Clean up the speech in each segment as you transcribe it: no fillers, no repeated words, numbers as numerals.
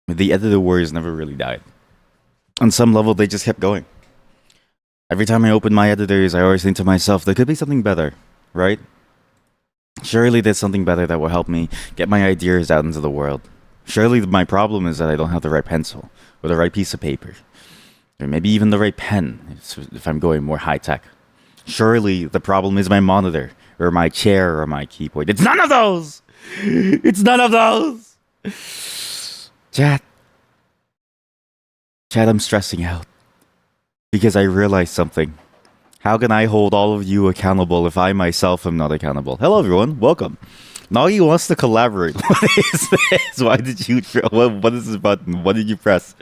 The editor warriors never really died. On some level, they just kept going. Every time I open my editors, I always think to myself, there could be something better, right? Surely there's something better that will help me get my ideas out into the world. Surely my problem is that I don't have the right pencil, or the right piece of paper, or maybe even the right pen, if I'm going more high tech. Surely the problem is my monitor, or my chair, or my keyboard. It's none of those! It's none of those! Chat. Chat, I'm stressing out. Because I realized something. How can I hold all of you accountable if I myself am not accountable? Hello, everyone. Welcome. Nagi wants to collaborate. What is this? Why did you? What is this button? What did you press?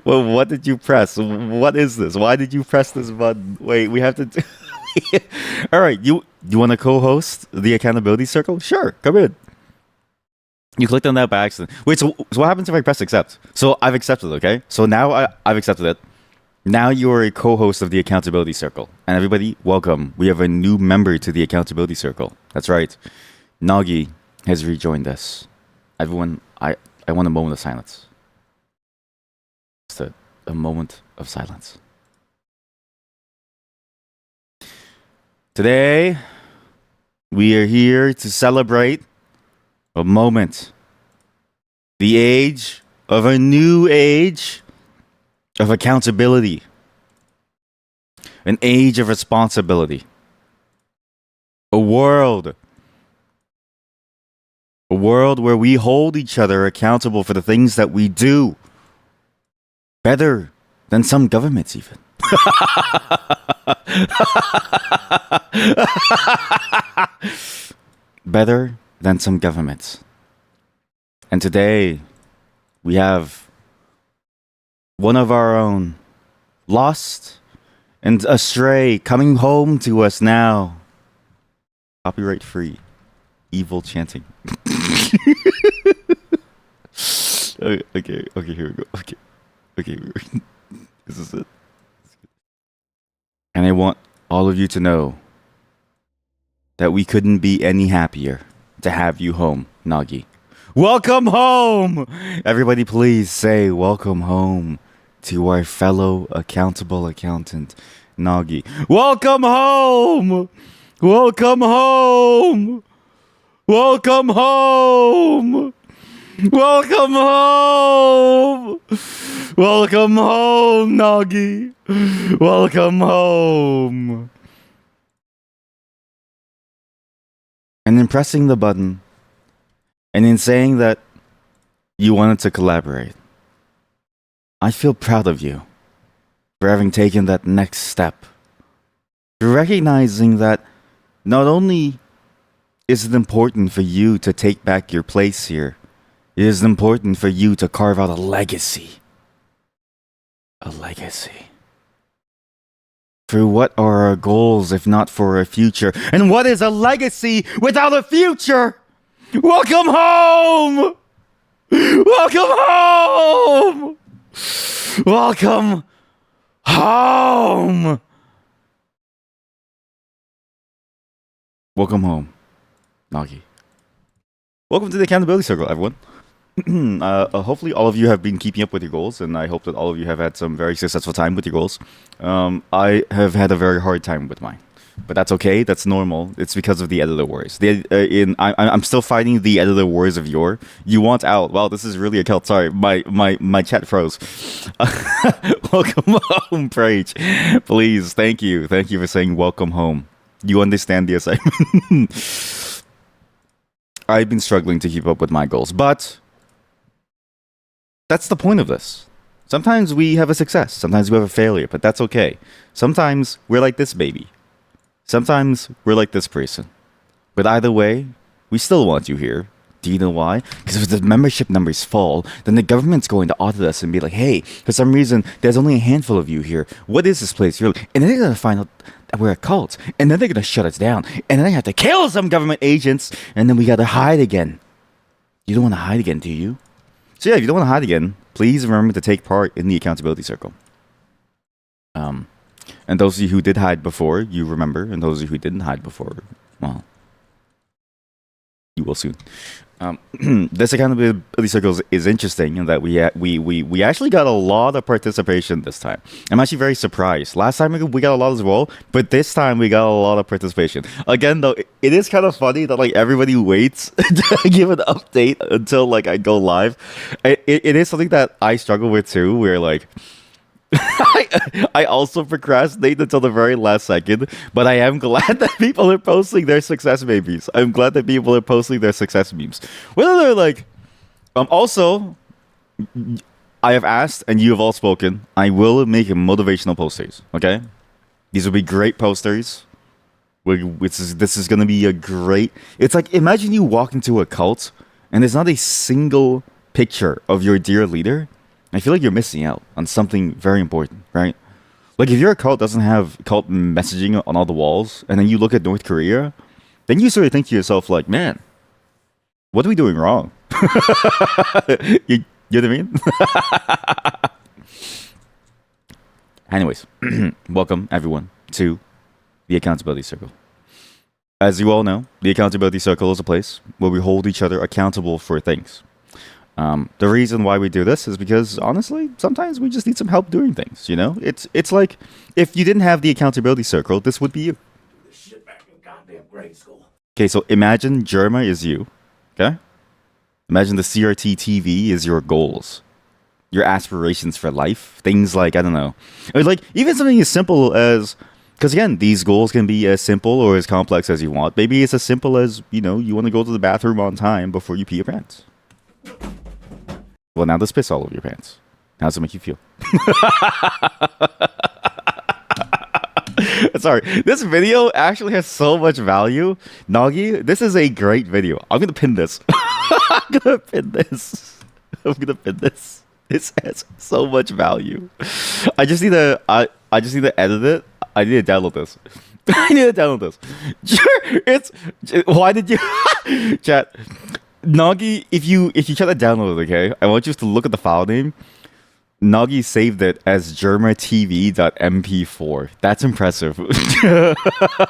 What did you press? What is this? Why did you press this button? Wait, we have to. All right, you want to co-host the accountability circle? Sure, come in. You clicked on that by accident. Wait, so what happens if I press accept? So I've accepted, okay? So now I've accepted it. Now you are a co-host of the Accountability Circle. And everybody, welcome. We have a new member to the Accountability Circle. That's right. Nagi has rejoined us. Everyone, I want a moment of silence. Just a moment of silence. Today, we are here to celebrate a moment. The age of a new age of accountability, an age of responsibility, a world where we hold each other accountable for the things that we do better than some governments even. Better than some governments. And today we have one of our own, lost and astray, coming home to us now. Copyright free. Evil chanting. Okay, here we go. Okay, this is it. And I want all of you to know that we couldn't be any happier to have you home, Nagi. Welcome home! Everybody please say welcome home to our fellow accountable accountant, Nagi. Welcome home! Welcome home! Welcome home! Welcome home! Welcome home, Nagi! Welcome home! And in pressing the button, and in saying that you wanted to collaborate, I feel proud of you for having taken that next step. For recognizing that not only is it important for you to take back your place here, it is important for you to carve out a legacy. A legacy. For what are our goals if not for a future? And what is a legacy without a future? Welcome home! Welcome home! Welcome home! Welcome home, Nagi. Welcome to the Accountability Circle, everyone. Hopefully all of you have been keeping up with your goals, and I hope that all of you have had some very successful time with your goals. I have had a very hard time with mine. But that's okay. That's normal. It's because of the editor wars. I'm still fighting the editor wars of yore. You want out? Wow, this is really a cult. Sorry, my chat froze. Welcome home, Prage. Please, thank you for saying welcome home. You understand the assignment. I've been struggling to keep up with my goals, but that's the point of this. Sometimes we have a success, sometimes we have a failure, but that's okay. Sometimes we're like this baby. Sometimes we're like this person. But either way, we still want you here. Do you know why? Because if the membership numbers fall, then the government's going to audit us and be like, hey, for some reason, there's only a handful of you here. What is this place? And then they're going to find out that we're a cult. And then they're going to shut us down. And then they have to kill some government agents. And then we got to hide again. You don't want to hide again, do you? So yeah, if you don't want to hide again, please remember to take part in the accountability circle. And those of you who did hide before, you remember. And those of you who didn't hide before, well, you will soon. This accountability circles is interesting in that we actually got a lot of participation this time. I'm actually very surprised. Last time we got a lot as well, but this time we got a lot of participation. Again, though, it is kind of funny that like everybody waits to give an update until like I go live. It is something that I struggle with too, where like I also procrastinate until the very last second, but I am glad that people are posting their success memes. I'm glad that people are posting their success memes. Whether they're like, also, I have asked and you have all spoken. I will make motivational posters. Okay, these will be great posters. This is gonna be a great. It's like imagine you walk into a cult and there's not a single picture of your dear leader. I feel like you're missing out on something very important, right? Like if your cult doesn't have cult messaging on all the walls, and then you look at North Korea, then you sort of think to yourself, like, man, what are we doing wrong? You know what I mean? Anyways, welcome everyone to the Accountability Circle. As you all know, the Accountability Circle is a place where we hold each other accountable for things. The reason why we do this is because honestly, sometimes we just need some help doing things. You know, it's like if you didn't have the accountability circle, this would be you. Okay, so imagine Jerma is you. Okay, imagine the CRT TV is your goals, your aspirations for life. Things like I don't know, or like even something as simple as. Because again, these goals can be as simple or as complex as you want. Maybe it's as simple as, you know, you want to go to the bathroom on time before you pee your pants. Well, now let's piss all over your pants. How does it make you feel? Sorry, this video actually has so much value. Nagi, this is a great video. I'm going to pin this. I'm going to pin this. I'm going to pin this. This has so much value. I just need to edit it. I need to download this. I need to download this. It's why did you chat? Nagi, if you try to download it, okay, I want you to look at the file name. Nagi saved it as germatv.mp4. That's impressive.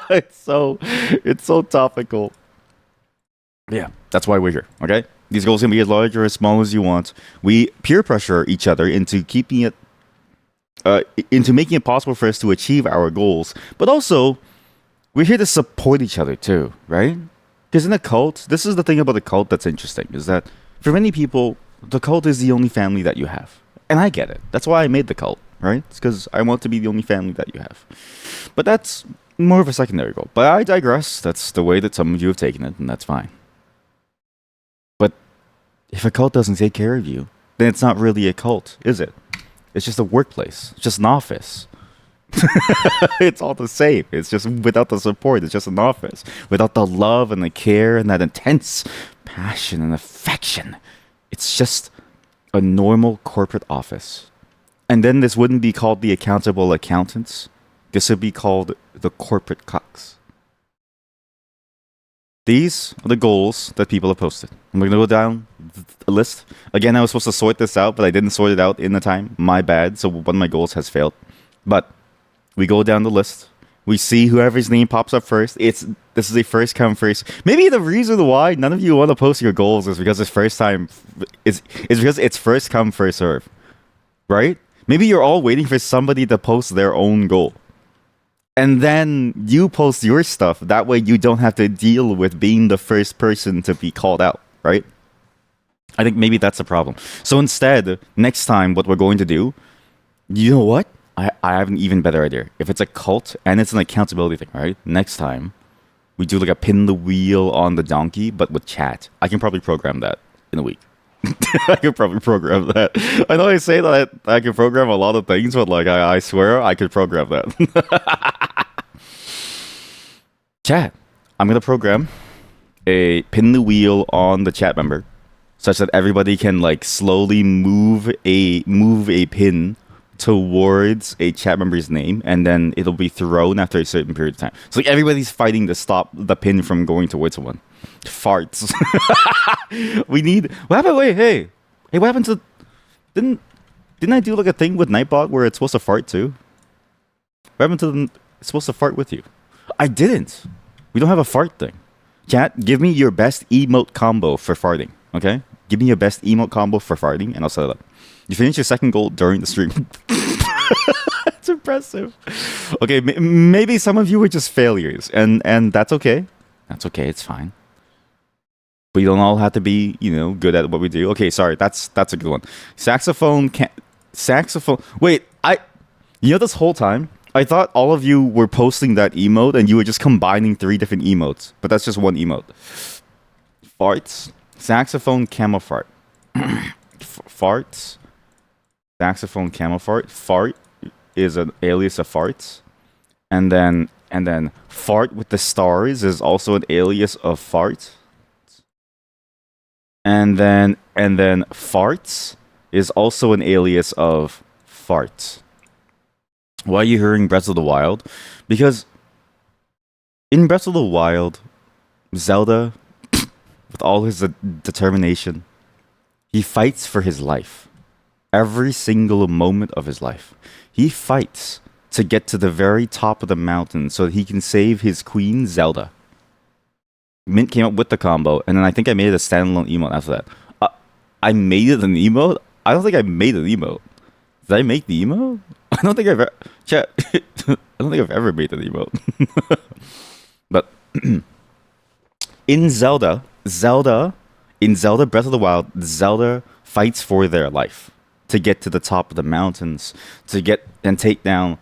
it's so topical. Yeah, that's why we're here. Okay, these goals can be as large or as small as you want. We peer pressure each other into keeping it, into making it possible for us to achieve our goals. But also, we're here to support each other too, right? Because in a cult, this is the thing about a cult that's interesting, is that for many people, the cult is the only family that you have. And I get it. That's why I made the cult, right? It's because I want to be the only family that you have. But that's more of a secondary goal. But I digress. That's the way that some of you have taken it, and that's fine. But if a cult doesn't take care of you, then it's not really a cult, is it? It's just a workplace. It's just an office. It's all the same. It's just without the support. It's just an office. Without the love and the care and that intense passion and affection. It's just a normal corporate office. And then this wouldn't be called the accountable accountants. This would be called the corporate cocks. These are the goals that people have posted. I'm going to go down a list. Again, I was supposed to sort this out, but I didn't sort it out in the time. My bad. So one of my goals has failed. But we go down the list. We see whoever's name pops up first. This is a first come first. Maybe the reason why none of you want to post your goals is because it's first time is because it's first come first serve, right? Maybe you're all waiting for somebody to post their own goal, and then you post your stuff. That way, you don't have to deal with being the first person to be called out, right? I think maybe that's the problem. So instead, next time, what we're going to do, you know what? I have an even better idea. If it's a cult and it's an accountability thing, right? Next time, we do like a pin the wheel on the donkey, but with chat. I can probably program that in a week. I could probably program that. I know I say that I can program a lot of things, but like I swear I could program that. Chat. I'm going to program a pin the wheel on the chat member such that everybody can like slowly move a pin towards a chat member's name, and then it'll be thrown after a certain period of time. So like everybody's fighting to stop the pin from going towards someone. Farts. We need. What happened? Wait, hey, what happened to? Didn't I do like a thing with Nightbot where it's supposed to fart too? What happened to it's supposed to fart with you? I didn't. We don't have a fart thing. Chat, give me your best emote combo for farting. Okay, give me your best emote combo for farting, and I'll set it up. You finished your second goal during the stream. That's impressive. Okay, maybe some of you were just failures, and that's okay. That's okay. It's fine. We don't all have to be, good at what we do. Okay, sorry. That's a good one. Saxophone. Wait, this whole time I thought all of you were posting that emote and you were just combining 3 different emotes, but that's just one emote. Farts, saxophone, camo fart. Farts, saxophone, camo fart. Fart is an alias of farts, and then fart with the stars is also an alias of fart. And then farts is also an alias of farts. Why are you hearing Breath of the Wild? Because in Breath of the Wild, Zelda, with all his determination, he fights for his life. Every single moment of his life. He fights to get to the very top of the mountain so that he can save his queen, Zelda. Mint came up with the combo, and then I think I made it a standalone emote after that. I made it an emote? I don't think I made an emote. Did I make the emote? I don't think I've ever... Chat. I don't think I've ever made an emote. But in Zelda Breath of the Wild, Zelda fights for their life to get to the top of the mountains, to get and take down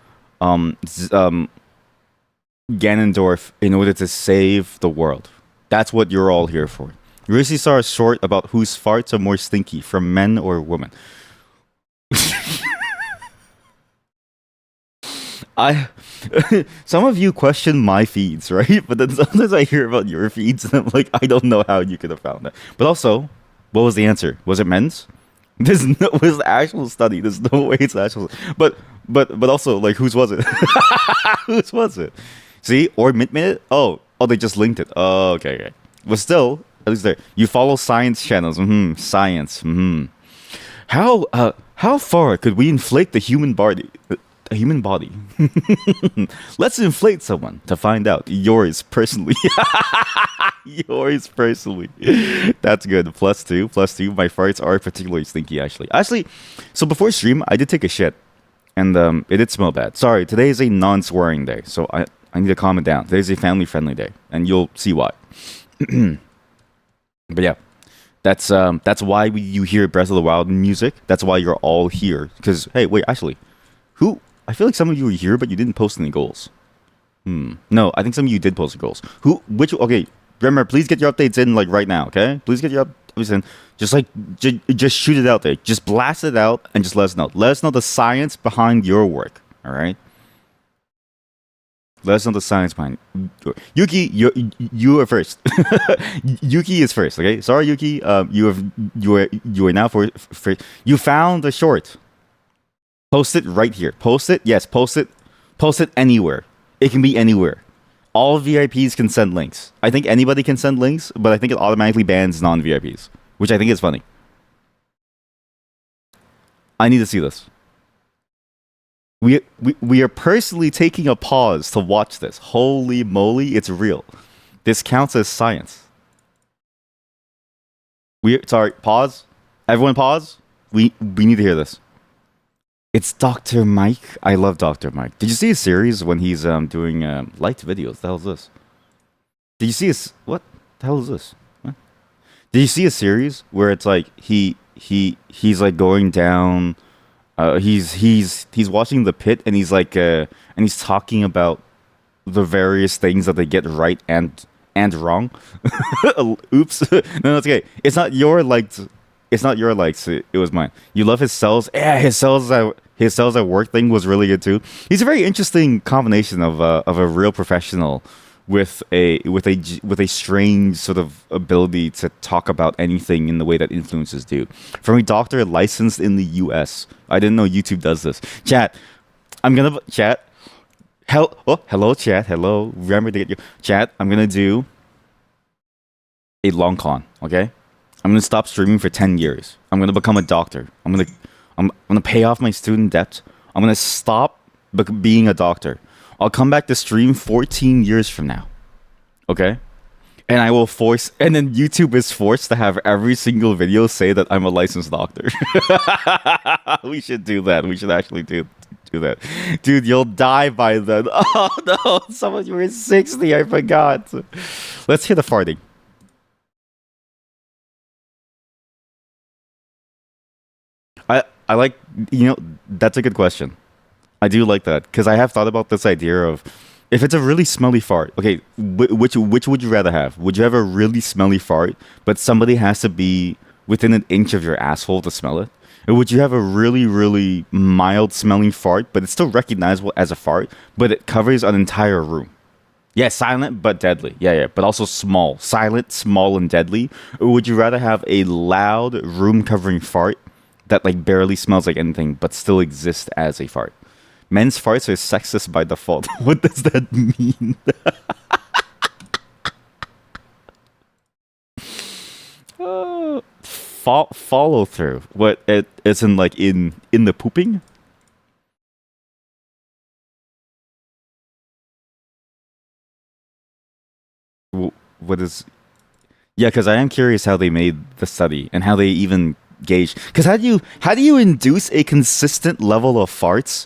Ganondorf in order to save the world. That's what you're all here for. You recently saw a short about whose farts are more stinky, from men or women. Some of you question my feeds, right? But then sometimes I hear about your feeds and I'm like, I don't know how you could have found that. But also, what was the answer? Was it men's? It was the actual study. There's no way it's actual. But also, like, whose was it? Whose was it? See, or Minute? Oh, they just linked it. Oh, okay. But still, at least there. You follow science channels. Science. How far could we inflate the human body? A human body. Let's inflate someone to find out. Yours personally. Yours personally. That's good. +2. My farts are particularly stinky, actually. So before stream, I did take a shit. And it did smell bad. Sorry, today is a non-swearing day. So I need to calm it down. Today's a family-friendly day. And you'll see why. But yeah. That's why you hear Breath of the Wild music. That's why you're all here. Because, hey, wait, actually. Who... I feel like some of you were here, but you didn't post any goals. No, I think some of you did post the goals. Okay, remember, please get your updates in, like, right now, okay? Please get your updates in. Just, like, just shoot it out there. Just blast it out and just let us know. Let us know the science behind your work, all right? Let us know the science behind Yuki, you are first. Yuki is first, okay? Sorry, Yuki. You are now first. You found the short. Post it right here. Post it. Yes, post it. Post it anywhere. It can be anywhere. All VIPs can send links. I think anybody can send links, but I think it automatically bans non-VIPs, which I think is funny. I need to see this. We are personally taking a pause to watch this. Holy moly, it's real. This counts as science. Sorry, pause. Everyone pause. We need to hear this. It's Dr. Mike. I love Dr. Mike. Did you see his series when he's doing light videos? The hell is this? Did you see his... What the hell is this? What? Did you see a series where it's like he's like going down... he's watching The Pit and he's like and he's talking about the various things that they get right and wrong. Oops. No, it's okay. It's not your likes. It's not your likes. It was mine. You love his cells. Yeah, his cells at work thing was really good too. He's a very interesting combination of a real professional with a strange sort of ability to talk about anything in the way that influencers do. From a doctor licensed in the U.S. I didn't know YouTube does this. Chat. I'm gonna chat. Hello, chat. Hello. Remember to get your chat. I'm gonna do a long con. Okay. I'm gonna stop streaming for 10 years. I'm gonna become a doctor. I'm gonna pay off my student debt. I'm gonna stop being a doctor. I'll come back to stream 14 years from now. Okay? And I will force, and then YouTube is forced to have every single video say that I'm a licensed doctor. We should do that. We should actually do that. Dude, you'll die by then. Oh no, someone you were 60, I forgot. Let's hear the farting. I like, that's a good question. I do like that because I have thought about this idea of if it's a really smelly fart. Okay, which would you rather have? Would you have a really smelly fart, but somebody has to be within an inch of your asshole to smell it? Or would you have a really really mild smelling fart, but it's still recognizable as a fart, but it covers an entire room? Yeah, silent but deadly. Yeah, yeah, but also small, silent, small, and deadly. Or would you rather have a loud room covering fart that like barely smells like anything, but still exists as a fart? Men's farts are sexist by default. What does that mean? Follow through. What it isn't like in the pooping? What is? Yeah, because I am curious how they made the study and how they even gauge. Because how do you induce a consistent level of farts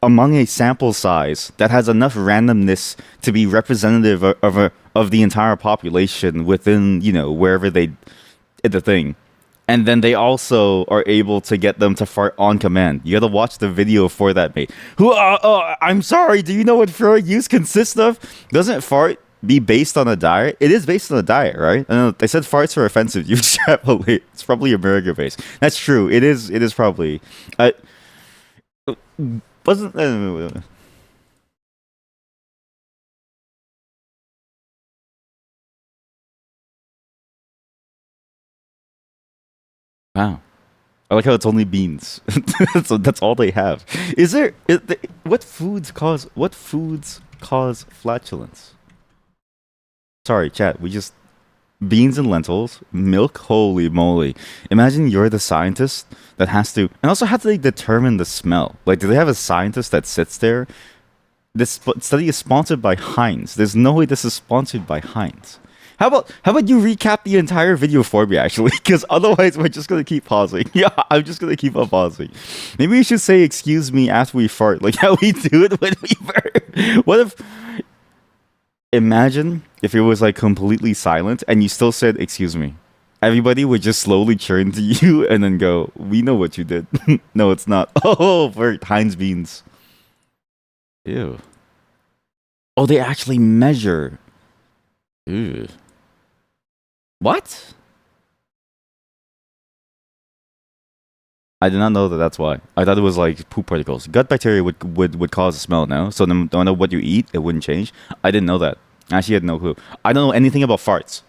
among a sample size that has enough randomness to be representative of the entire population within wherever they did the thing, and then they also are able to get them to fart on command. You got to watch the video for that, mate. I'm sorry. Do you know what fart use consists of? Doesn't fart be based on a diet? It is based on a diet, right? I know they said farts are offensive. You extrapolate. It's probably America based. That's true. It is. It is probably. Wasn't wow. I like how it's only beans. That's all they have. What foods cause flatulence? Sorry, chat. We just beans and lentils, milk. Holy moly! Imagine you're the scientist that has to, and also how do they determine the smell? Like, do they have a scientist that sits there? This study is sponsored by Heinz. There's no way this is sponsored by Heinz. How about you recap the entire video for me actually? Because otherwise we're just gonna keep pausing. Yeah, I'm just gonna keep on pausing. Maybe we should say excuse me after we fart, like how we do it when we fart. What if? Imagine if it was like completely silent and you still said excuse me. Everybody would just slowly turn to you and then go, "We know what you did." No, it's not. Oh, for Heinz beans. Ew. Oh, they actually measure. Ew. What? I did not know that. That's why. I thought it was like poop particles. Gut bacteria would cause a smell. No, so no matter what you eat, it wouldn't change. I didn't know that. I actually had no clue. I don't know anything about farts.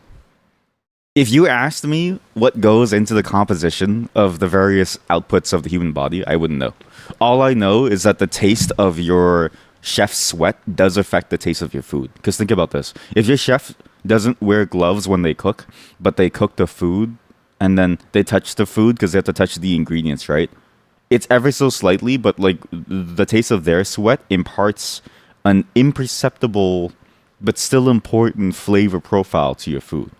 If you asked me what goes into the composition of the various outputs of the human body, I wouldn't know. All I know is that the taste of your chef's sweat does affect the taste of your food. Because think about this. If your chef doesn't wear gloves when they cook, but they cook the food and then they touch the food because they have to touch the ingredients, right? It's ever so slightly, but like the taste of their sweat imparts an imperceptible but still important flavor profile to your food.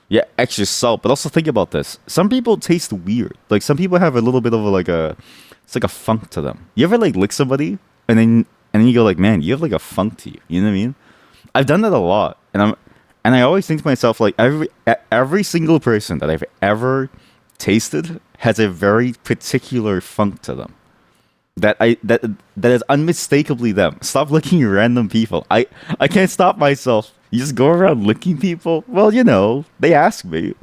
Yeah, extra salt, but also think about this. Some people taste weird. Like some people have a little bit of it's like a funk to them. You ever like lick somebody and then you go like, man, you have like a funk to you. You know what I mean? I've done that a lot, and I always think to myself like every single person that I've ever tasted has a very particular funk to them that is unmistakably them. Stop licking random people. I can't stop myself. You just go around licking people. Well, they ask me.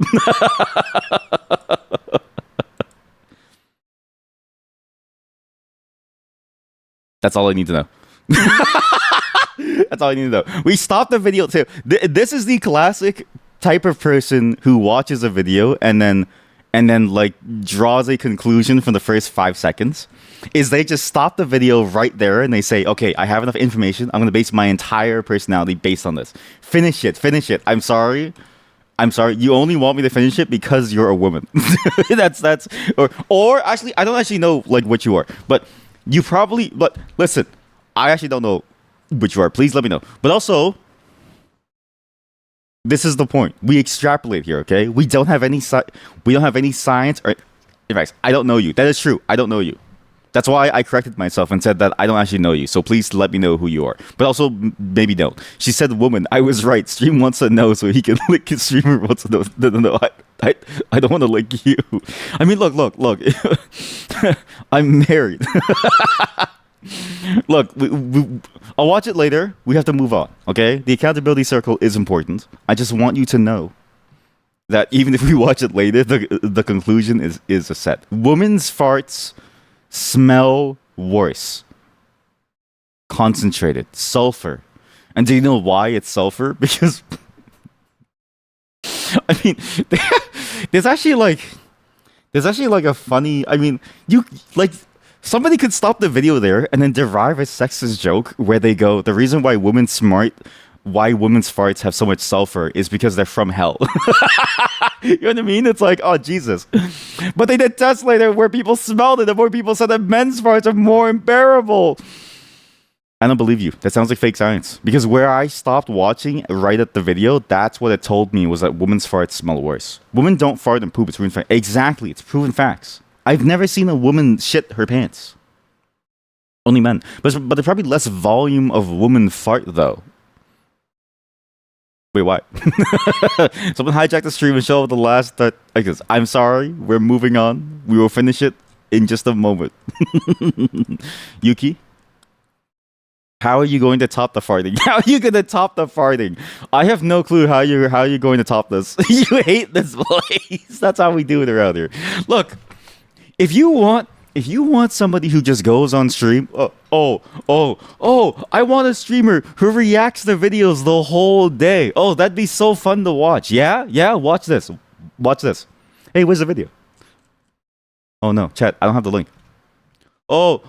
That's all I need to know. That's all I need to know. We stopped the video too. This is the classic type of person who watches a video and then like draws a conclusion from the first 5 seconds. Is they just stop the video right there and they say, okay, I have enough information. I'm going to base my entire personality based on this. Finish it. I'm sorry. You only want me to finish it because you're a woman. that's or actually, I don't actually know like what you are, but but listen, I actually don't know which you are. Please let me know. But also, This is the point. We extrapolate here, okay? We don't have any science or in fact, I don't know you. That is true. I don't know you. That's why I corrected myself and said that I don't actually know you. So please let me know who you are. But also maybe don't. She said, "Woman, I was right. Stream wants to know so he can lick his streamer wants to know." No. I don't want to lick you. I mean, look. I'm married. Look, I'll watch it later. We have to move on, okay? The accountability circle is important. I just want you to know that even if we watch it later, the conclusion is a set. Women's farts smell worse. Concentrated. Sulfur. And do you know why it's sulfur? Because, I mean, there's actually like a funny, I mean, you, like, somebody could stop the video there and then derive a sexist joke where they go, the reason why women's farts have so much sulfur is because they're from hell. You know what I mean? It's like, oh, Jesus. But they did tests later where people smelled it and more people said that men's farts are more unbearable. I don't believe you. That sounds like fake science. Because where I stopped watching right at the video, that's what it told me was that women's farts smell worse. Women don't fart and poop. It's proven fact. Exactly. It's proven facts. I've never seen a woman shit her pants. Only men. But there's probably less volume of woman fart, though. Wait, what? Someone hijacked the stream and show the last... I guess. I'm sorry. We're moving on. We will finish it in just a moment. Yuki? How are you going to top the farting? How are you going to top the farting? I have no clue how you're going to top this. You hate this place. That's how we do it around here. Look, if you want somebody who just goes on stream, I want a streamer who reacts to videos the whole day. Oh, that'd be so fun to watch. Yeah, watch this. Hey, where's the video? Oh no, chat, I don't have the link. Oh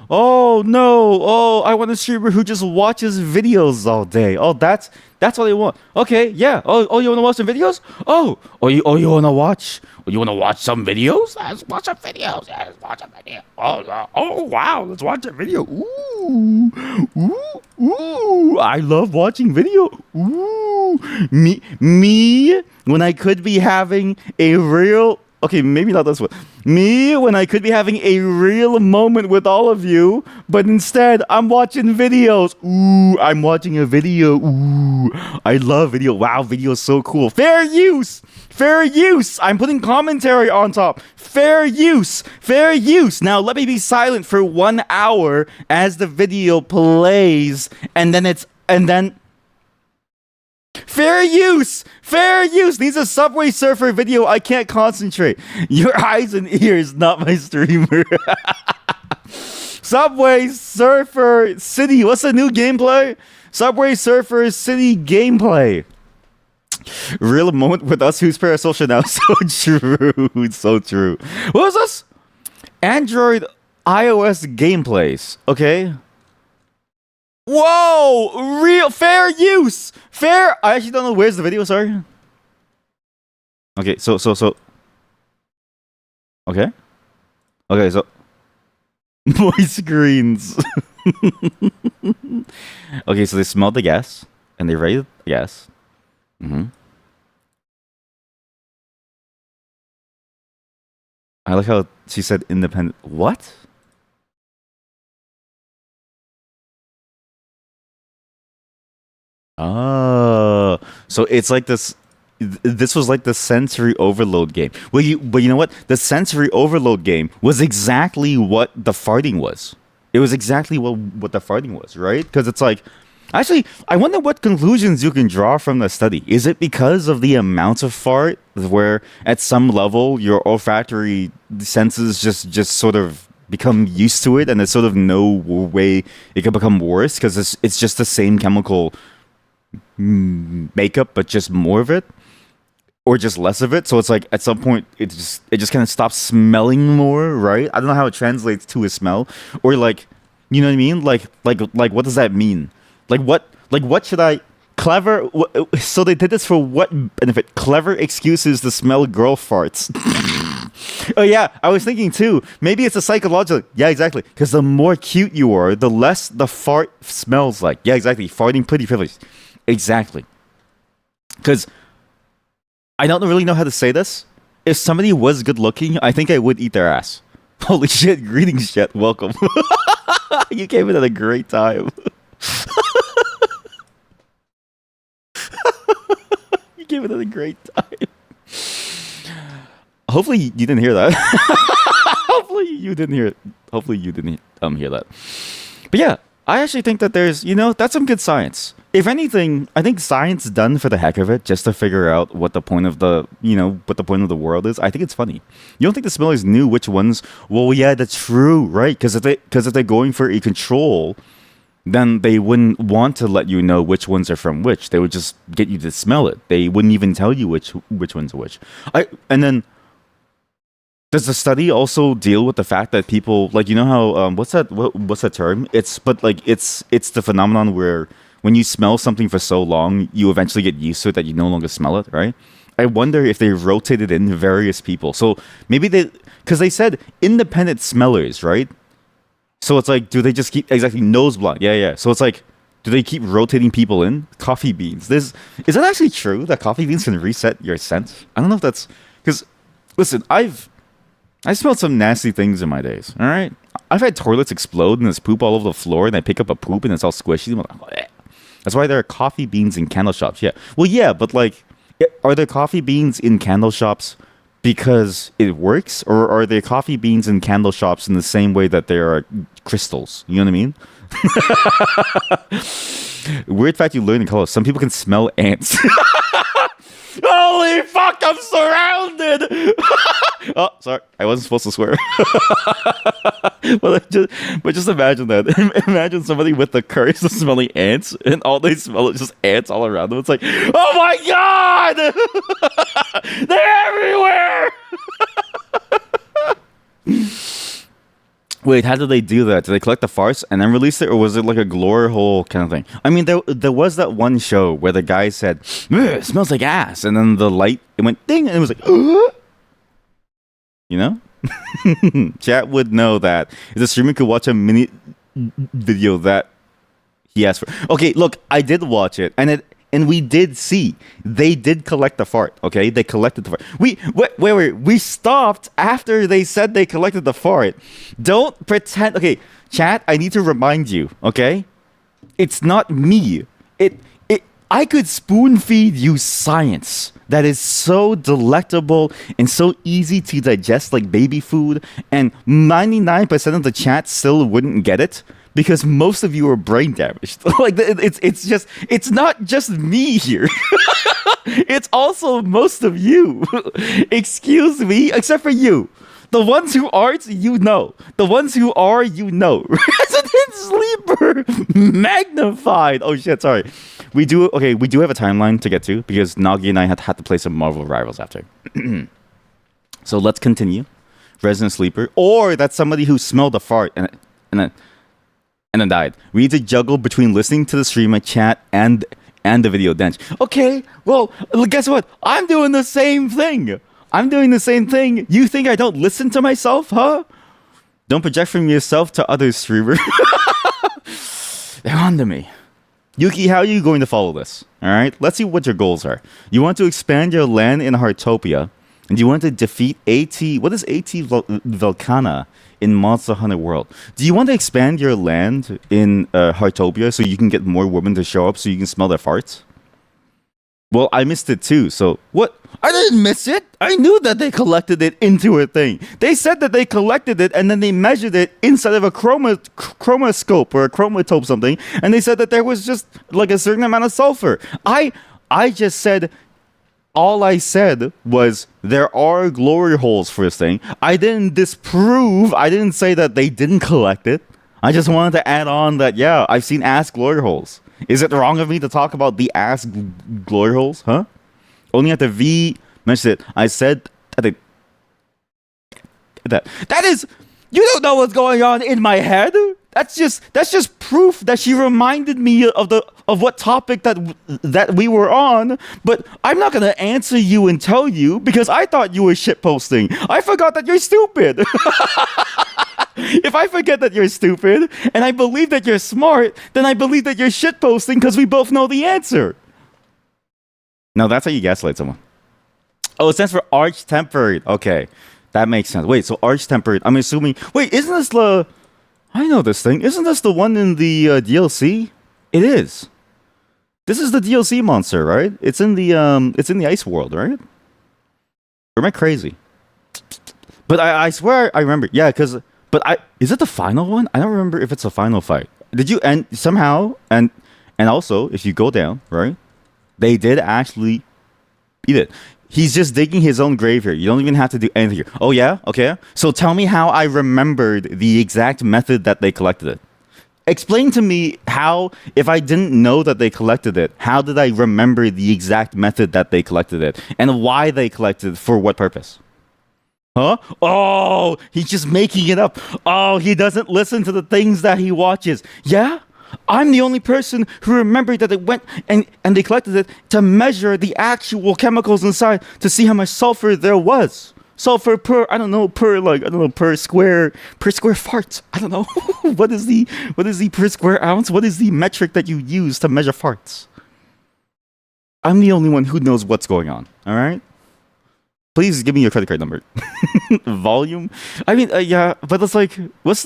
no. Oh, I want a streamer who just watches videos all day. Oh, that's what I want. Okay, yeah. Oh, you want to watch some videos? You want to watch? You want to watch some videos? Let's watch some videos. Yeah, let's watch a video. Oh, wow. Let's watch a video. Ooh. I love watching video. Ooh. Me when I could be having a real... Okay, maybe not this one. Me, when I could be having a real moment with all of you, but instead, I'm watching videos. Ooh, I'm watching a video. Ooh, I love video. Wow, video is so cool. Fair use. I'm putting commentary on top. Fair use. Now, let me be silent for 1 hour as the video plays, and then Fair use! Needs a Subway Surfer video. I can't concentrate. Your eyes and ears, not my streamer. Subway Surfer City. What's the new gameplay? Subway Surfer City gameplay. Real moment with us who's parasocial now. So true. So true. What was this? Android iOS gameplays. Okay. Whoa! Real fair use! I actually don't know where's the video, sorry. Okay, so Okay, so moist screens. Okay, so they smelled the gas and they rated the gas. I like how she said independent. What? Oh, so it's like this. This was like the sensory overload game. But you know what? The sensory overload game was exactly what the farting was. It was exactly what the farting was, right? Because it's like, actually, I wonder what conclusions you can draw from the study. Is it because of the amount of fart, where at some level your olfactory senses just sort of become used to it, and there's sort of no way it can become worse because it's just the same chemical makeup, but just more of it, or just less of it. So it's like at some point it just kind of stops smelling more, right? I don't know how it translates to a smell, or like, you know what I mean? Like what does that mean? Like what should I clever? So they did this for what benefit? Clever excuses to smell girl farts. Oh yeah, I was thinking too. Maybe it's a psychological. Yeah, exactly. Because the more cute you are, the less the fart smells like. Yeah, exactly. Farting pretty privileged. Exactly. Because I don't really know how to say this. If somebody was good looking, I think I would eat their ass. Holy shit! Greetings, Jet. Welcome. You came in at a great time. You came in at a great time. Hopefully you didn't hear that. Hopefully you didn't hear. Hopefully you didn't hear that. But yeah, I actually think that there's, that's some good science. If anything, I think science done for the heck of it, just to figure out what the point of what the point of the world is. I think it's funny. You don't think the Smellers knew which ones? Well, yeah, that's true, right? Because if they're going for a control, then they wouldn't want to let you know which ones are from which. They would just get you to smell it. They wouldn't even tell you which one's which. And then. Does the study also deal with the fact that people, like, how what's that term? It's the phenomenon where when you smell something for so long, you eventually get used to it that you no longer smell it, right? I wonder if they rotated in various people. So maybe because they said independent smellers, right? So it's like, do they just keep exactly nose blind? Yeah. So it's like, do they keep rotating people in? Coffee beans. Is that actually true that coffee beans can reset your scent? I don't know if that's because listen, I smelled some nasty things in my days, all right? I've had toilets explode and there's poop all over the floor and I pick up a poop and it's all squishy. I'm like, that's why there are coffee beans in candle shops. Yeah. Well, yeah, but like, are there coffee beans in candle shops because it works? Or are there coffee beans in candle shops in the same way that there are crystals? You know what I mean? Weird fact you learn in college. Some people can smell ants. Holy fuck, I'm surrounded! Oh, sorry. I wasn't supposed to swear. but just imagine that. Imagine somebody with the curse of smelling ants, and all they smell is just ants all around them. It's like, oh my god! They're everywhere! Wait, how did they do that? Did they collect the farts and then release it, or was it like a glory hole kind of thing? I mean, there was that one show where the guy said, "It smells like ass," and then the light, it went ding, and it was like, Chat would know that if the streamer could watch a mini video that he asked for. Okay, look, I did watch it, and we did see they did collect the fart. Okay, they collected the fart. Wait. We stopped after they said they collected the fart. Don't pretend. Okay, chat. I need to remind you. Okay, it's not me. I could spoon feed you science that is so delectable and so easy to digest like baby food, and 99% of the chat still wouldn't get it. Because most of you are brain damaged. Like it's not just me here. It's also most of you. Excuse me, except for you. The ones who aren't, you know. The ones who are, you know. Resident Sleeper magnified. Oh shit, sorry. We do have a timeline to get to because Nagi and I had to play some Marvel Rivals after. So let's continue. Resident Sleeper, or that's somebody who smelled a fart and then died. We need to juggle between listening to the streamer chat and the video dench. Okay, well, guess what? I'm doing the same thing. You think I don't listen to myself, huh? Don't project from yourself to other streamers. They're on to me. Yuki, how are you going to follow this? All right, let's see what your goals are. You want to expand your land in Heartopia, and you want to defeat AT. What is AT Volcana in Monster Hunter World? Do you want to expand your land in Heartopia so you can get more women to show up so you can smell their farts? Well, I missed it too, so what? I didn't miss it. I knew that they collected it into a thing. They said that they collected it and then they measured it inside of a chromoscope or a chromatope something, and they said that there was just like a certain amount of sulfur. I just said, all I said was there are glory holes for this thing. I didn't say that they didn't collect it. I just wanted to add on that, yeah, I've seen ass glory holes. Is it wrong of me to talk about the ass glory holes? Huh? Only at the V mentioned it. I said that is, you don't know what's going on in my head. That's just proof that she reminded me of what topic that we were on. But I'm not gonna answer you and tell you because I thought you were shitposting. I forgot that you're stupid. If I forget that you're stupid and I believe that you're smart, then I believe that you're shitposting because we both know the answer. Now that's how you gaslight someone. Oh, it stands for arch tempered. Okay, that makes sense. Wait, so arch tempered. I'm assuming. Wait, isn't this the? I know this thing. Isn't this the one in the DLC? It is. This is the DLC monster, right? It's in the ice world, right? Or am I crazy? But I swear I remember. Yeah, because is it the final one? I don't remember if it's a final fight. Did you and somehow and also if you go down, right? They did actually eat it. He's just digging his own grave here. You don't even have to do anything here. Oh yeah? Okay. So tell me how I remembered the exact method that they collected it. Explain to me how, if I didn't know that they collected it, how did I remember the exact method that they collected it? And why they collected it, for what purpose? Huh? Oh, he's just making it up. Oh, he doesn't listen to the things that he watches. Yeah? I'm the only person who remembered that they went and they collected it to measure the actual chemicals inside to see how much sulfur there was. Sulfur per per square fart. I don't know. what is the per square ounce? What is the metric that you use to measure farts? I'm the only one who knows what's going on. All right? Please give me your credit card number. Volume? I mean, yeah, but it's like, what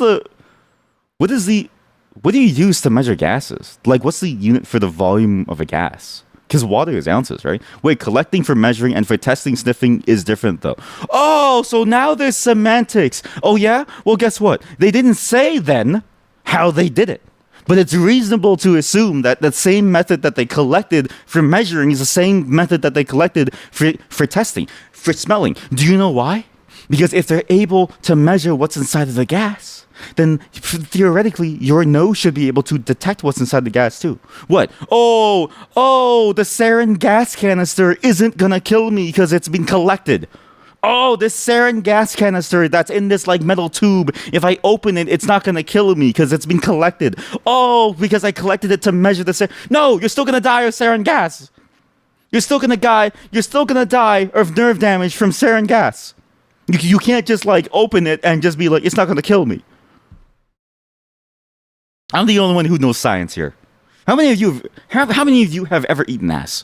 do you use to measure gases? Like, what's the unit for the volume of a gas? Because water is ounces, right? Wait, collecting for measuring and for testing sniffing is different, though. Oh, so now there's semantics. Oh, yeah? Well, guess what? They didn't say then how they did it. But it's reasonable to assume that the same method that they collected for measuring is the same method that they collected for testing, for smelling. Do you know why? Because if they're able to measure what's inside of the gas, then theoretically your nose should be able to detect what's inside the gas too. What? Oh, the sarin gas canister isn't gonna kill me because it's been collected. Oh, this sarin gas canister that's in this like metal tube, if I open it, it's not gonna kill me because it's been collected. Oh, because I collected it to measure the sarin. No, you're still gonna die of sarin gas. You're still gonna die. You're still gonna die of nerve damage from sarin gas. You can't just like open it and just be like, it's not gonna kill me. I'm the only one who knows science here. How many of you have ever eaten ass?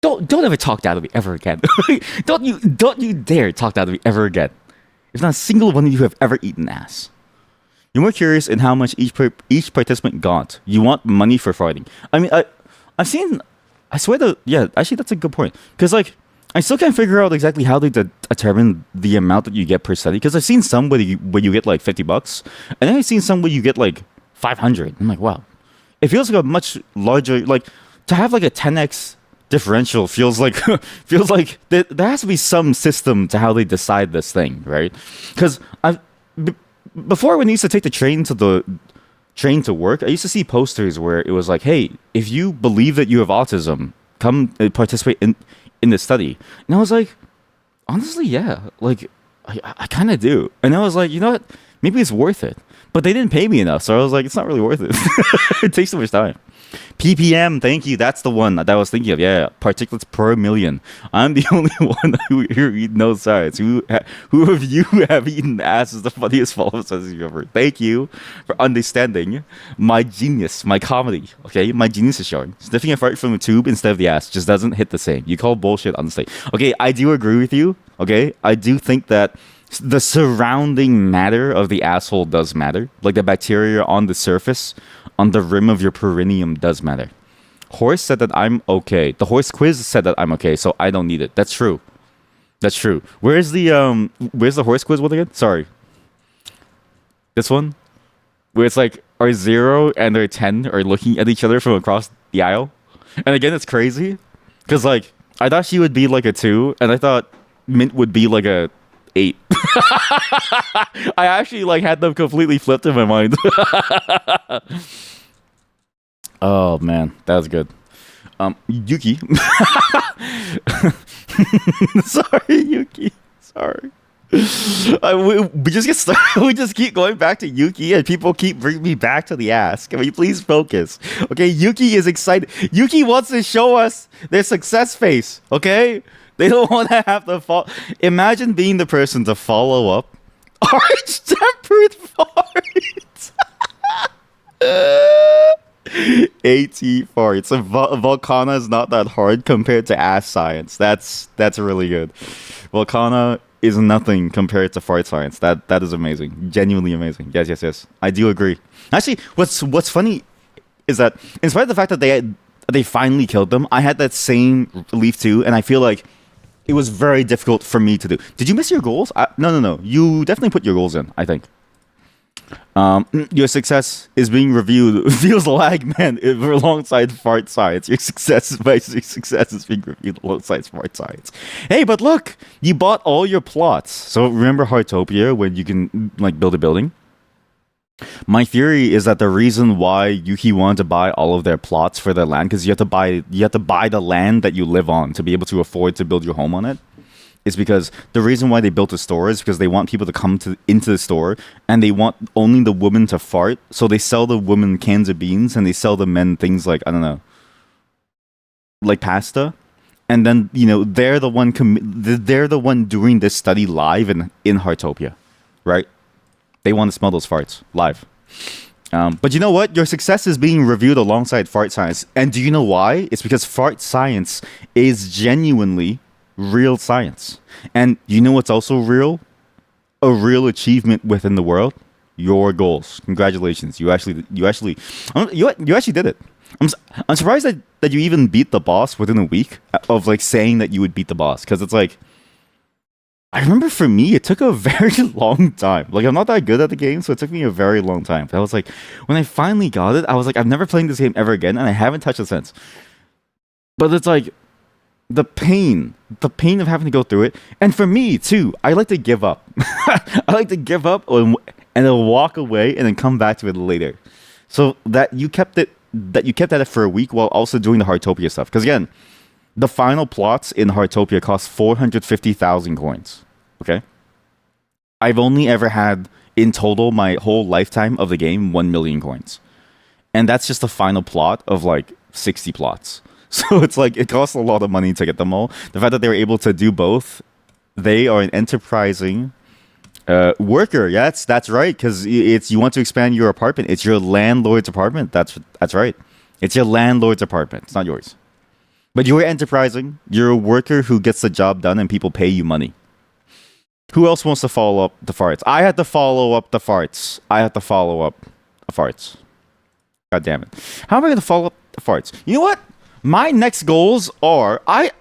Don't ever talk that to me ever again. don't you dare talk that to me ever again. If not a single one of you have ever eaten ass. You're more curious in how much each participant got. You want money for fighting. I mean, I've seen. I swear that actually that's a good point because like I still can't figure out exactly how they determine the amount that you get per study because I've seen some where you get like $50 and then I've seen some where you get like 500. I'm like, wow, it feels like a much larger like to have like a 10x differential feels like there has to be some system to how they decide this thing, right? Because before when I used to take the train to work, I used to see posters where it was like, hey, if you believe that you have autism, come participate in this study. And I was like, honestly, yeah, like I kind of do. And I was like, you know what, maybe it's worth it. But they didn't pay me enough, so I was like, it's not really worth it. It takes too much time. ppm, thank you. That's the one that I was thinking of. Yeah, particulates per million. I'm the only one who knows science. Who of you have eaten ass is the funniest follow-up sentence you've ever. Thank you for understanding my genius, my comedy. Okay, my genius is showing. Sniffing a fart from a tube instead of the ass just doesn't hit the same. You call bullshit on the stage. Okay, I do agree with you. Okay, I do think that the surrounding matter of the asshole does matter. Like the bacteria on the surface, on the rim of your perineum does matter. Horse said that I'm okay. The horse quiz said that I'm okay, so I don't need it. That's true. That's true. Where's the horse quiz one again? Sorry. This one? Where it's like our 0 and our 10 are looking at each other from across the aisle. And again, it's crazy. Because like, I thought she would be like a 2, and I thought Mint would be like a 8. I actually like had them completely flipped in my mind. Oh man, that was good. Yuki. Sorry, Yuki. Sorry. We just get started. We just keep going back to Yuki, and people keep bringing me back to the ass. Can we please focus? Okay, Yuki is excited. Yuki wants to show us their success face. Okay. They don't want to have to fall. Imagine being the person to follow up arch-tempered farts. AT farts. Volcana is not that hard compared to ass science. That's really good. Volcana is nothing compared to fart science. That is amazing. Genuinely amazing. Yes, yes, yes. I do agree. Actually, what's funny is that in spite of the fact that they finally killed them, I had that same belief too, and I feel like it was very difficult for me to do. Did you miss your goals? No. You definitely put your goals in, I think. Your success is being reviewed. Feels lag, man. Alongside fart science, your success is being reviewed alongside fart science. Hey, but look, you bought all your plots. So remember Heartopia when you can like build a building? My theory is that the reason why Yuki wanted to buy all of their plots for their land, because you have to buy the land that you live on to be able to afford to build your home on it, is because the reason why they built a store is because they want people to come into the store and they want only the women to fart. So they sell the women cans of beans and they sell the men things like, I don't know, like pasta. And then, they're the one doing this study live in Heartopia, right? They want to smell those farts live. But you know what? Your success is being reviewed alongside fart science. And do you know why? It's because fart science is genuinely real science. And you know what's also real? A real achievement within the world? Your goals. Congratulations. You actually did it. I'm surprised that you even beat the boss within a week of like saying that you would beat the boss. Because it's like, I remember for me, it took a very long time. Like, I'm not that good at the game, so it took me a very long time. But I was like, when I finally got it, I was like, I've never played this game ever again, and I haven't touched it since. But it's like, the pain of having to go through it. And for me, too, I like to give up. I like to give up and then walk away and then come back to it later. So that you kept at it for a week while also doing the Heartopia stuff. Because again, the final plots in Heartopia cost 450,000 coins. Okay? I've only ever had, in total, my whole lifetime of the game, 1 million coins. And that's just the final plot of like 60 plots. So it's like, it costs a lot of money to get them all. The fact that they were able to do both, they are an enterprising worker. Yeah, that's right. Because you want to expand your apartment. It's your landlord's apartment. That's right. It's your landlord's apartment. It's not yours. But you're enterprising. You're a worker who gets the job done and people pay you money. Who else wants to follow up the farts? I had to follow up the farts. God damn it. How am I going to follow up the farts? You know what? My next goals are... I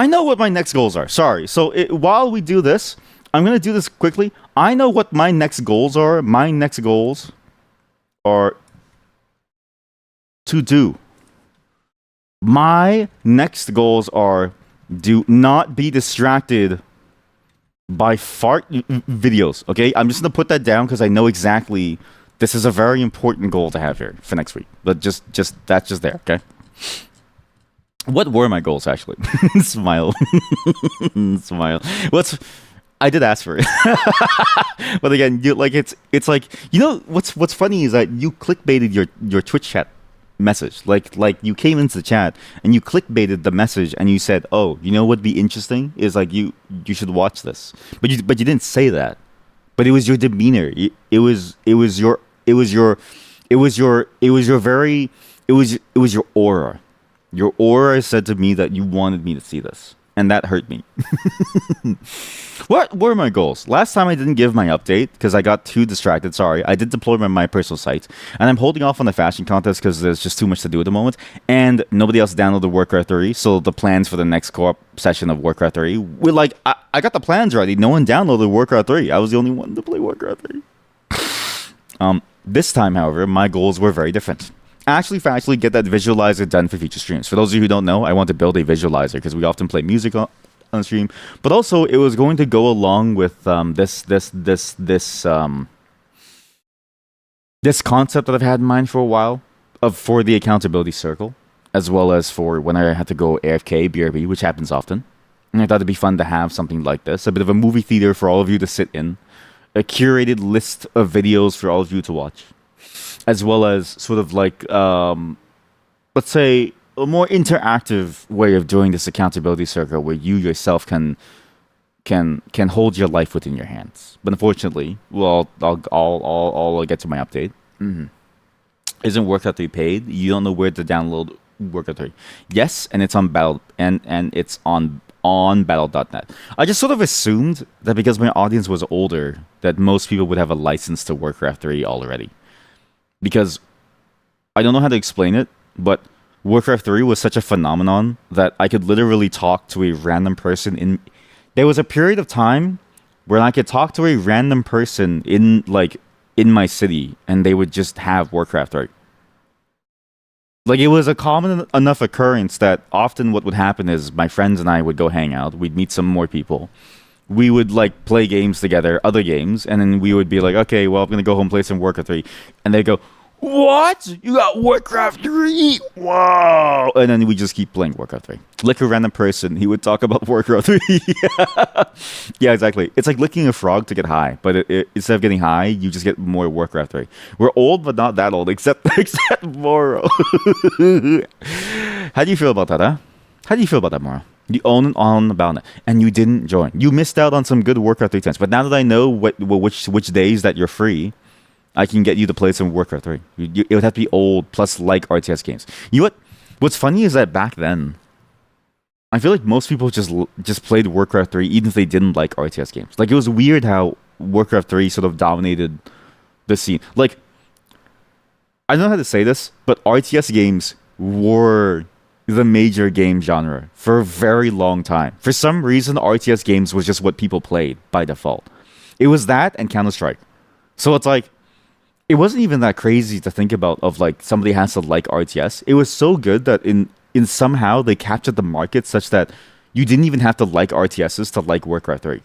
know what my next goals are. Sorry. So while we do this, I'm going to do this quickly. I know what my next goals are. My next goals are to do. My next goals are do not be distracted by fart videos. Okay, I'm just gonna put that down because I know exactly this is a very important goal to have here for next week. But just that's just there. Okay. What were my goals actually? Smile, smile. I did ask for it, but again, it's like what's funny is that you clickbaited your Twitch chat message. Like you came into the chat and you clickbaited the message and you said, "Oh, you know what'd be interesting is like you should watch this," but you didn't say that. But it was your demeanor. It was your aura. Your aura said to me that you wanted me to see this, and that hurt me. What were my goals? Last time I didn't give my update because I got too distracted. Sorry. I did deploy my personal site, and I'm holding off on the fashion contest because there's just too much to do at the moment, and nobody else downloaded Warcraft 3, so the plans for the next co-op session of Warcraft 3 were like, I got the plans ready. No one downloaded Warcraft 3. I was the only one to play Warcraft 3. This time, however, my goals were very different. Actually get that visualizer done for future streams. For those of you who don't know, I want to build a visualizer because we often play music on stream, but also it was going to go along with this concept that I've had in mind for a while for the accountability circle, as well as for when I had to go AFK BRB, which happens often. And I thought it'd be fun to have something like this, a bit of a movie theater for all of you to sit in, a curated list of videos for all of you to watch, as well as sort of like, let's say, a more interactive way of doing this accountability circle where you yourself can hold your life within your hands. But unfortunately, well, I'll get to my update. Isn't Warcraft 3 paid? You don't know where to download Warcraft 3. Yes, and it's on Battle and it's on battle.net. I just sort of assumed that because my audience was older that most people would have a license to Warcraft 3 already. Because I don't know how to explain it, but Warcraft 3 was such a phenomenon that I could literally talk to a random person in there was a period of time where I could talk to a random person in my city and they would just have Warcraft 3. Like it was a common enough occurrence that often what would happen is my friends and I would go hang out, we'd meet some more people. We would like play games together, other games, and then we would be like, okay, well, I'm gonna go home and play some Warcraft 3. And they'd go, what? You got Warcraft 3? Wow! And then we just keep playing Warcraft 3. Like a random person, he would talk about Warcraft 3. Yeah, exactly. It's like licking a frog to get high, but instead of getting high, you just get more Warcraft 3. We're old, but not that old, except Moro. How do you feel about that, huh? How do you feel about that, Moro? You own and on about it, and you didn't join. You missed out on some good Warcraft 3 times. But now that I know which days that you're free, I can get you to play some Warcraft 3. It would have to be old plus like RTS games. You know what? What's funny is that back then, I feel like most people just played Warcraft 3 even if they didn't like RTS games. Like it was weird how Warcraft 3 sort of dominated the scene. Like I don't know how to say this, but RTS games were the major game genre for a very long time. For some reason, RTS games was just what people played by default. It was that and Counter-Strike. So it's like it wasn't even that crazy to think about of like somebody has to like RTS. It was so good that in somehow they captured the market such that you didn't even have to like RTSs to like Warcraft 3.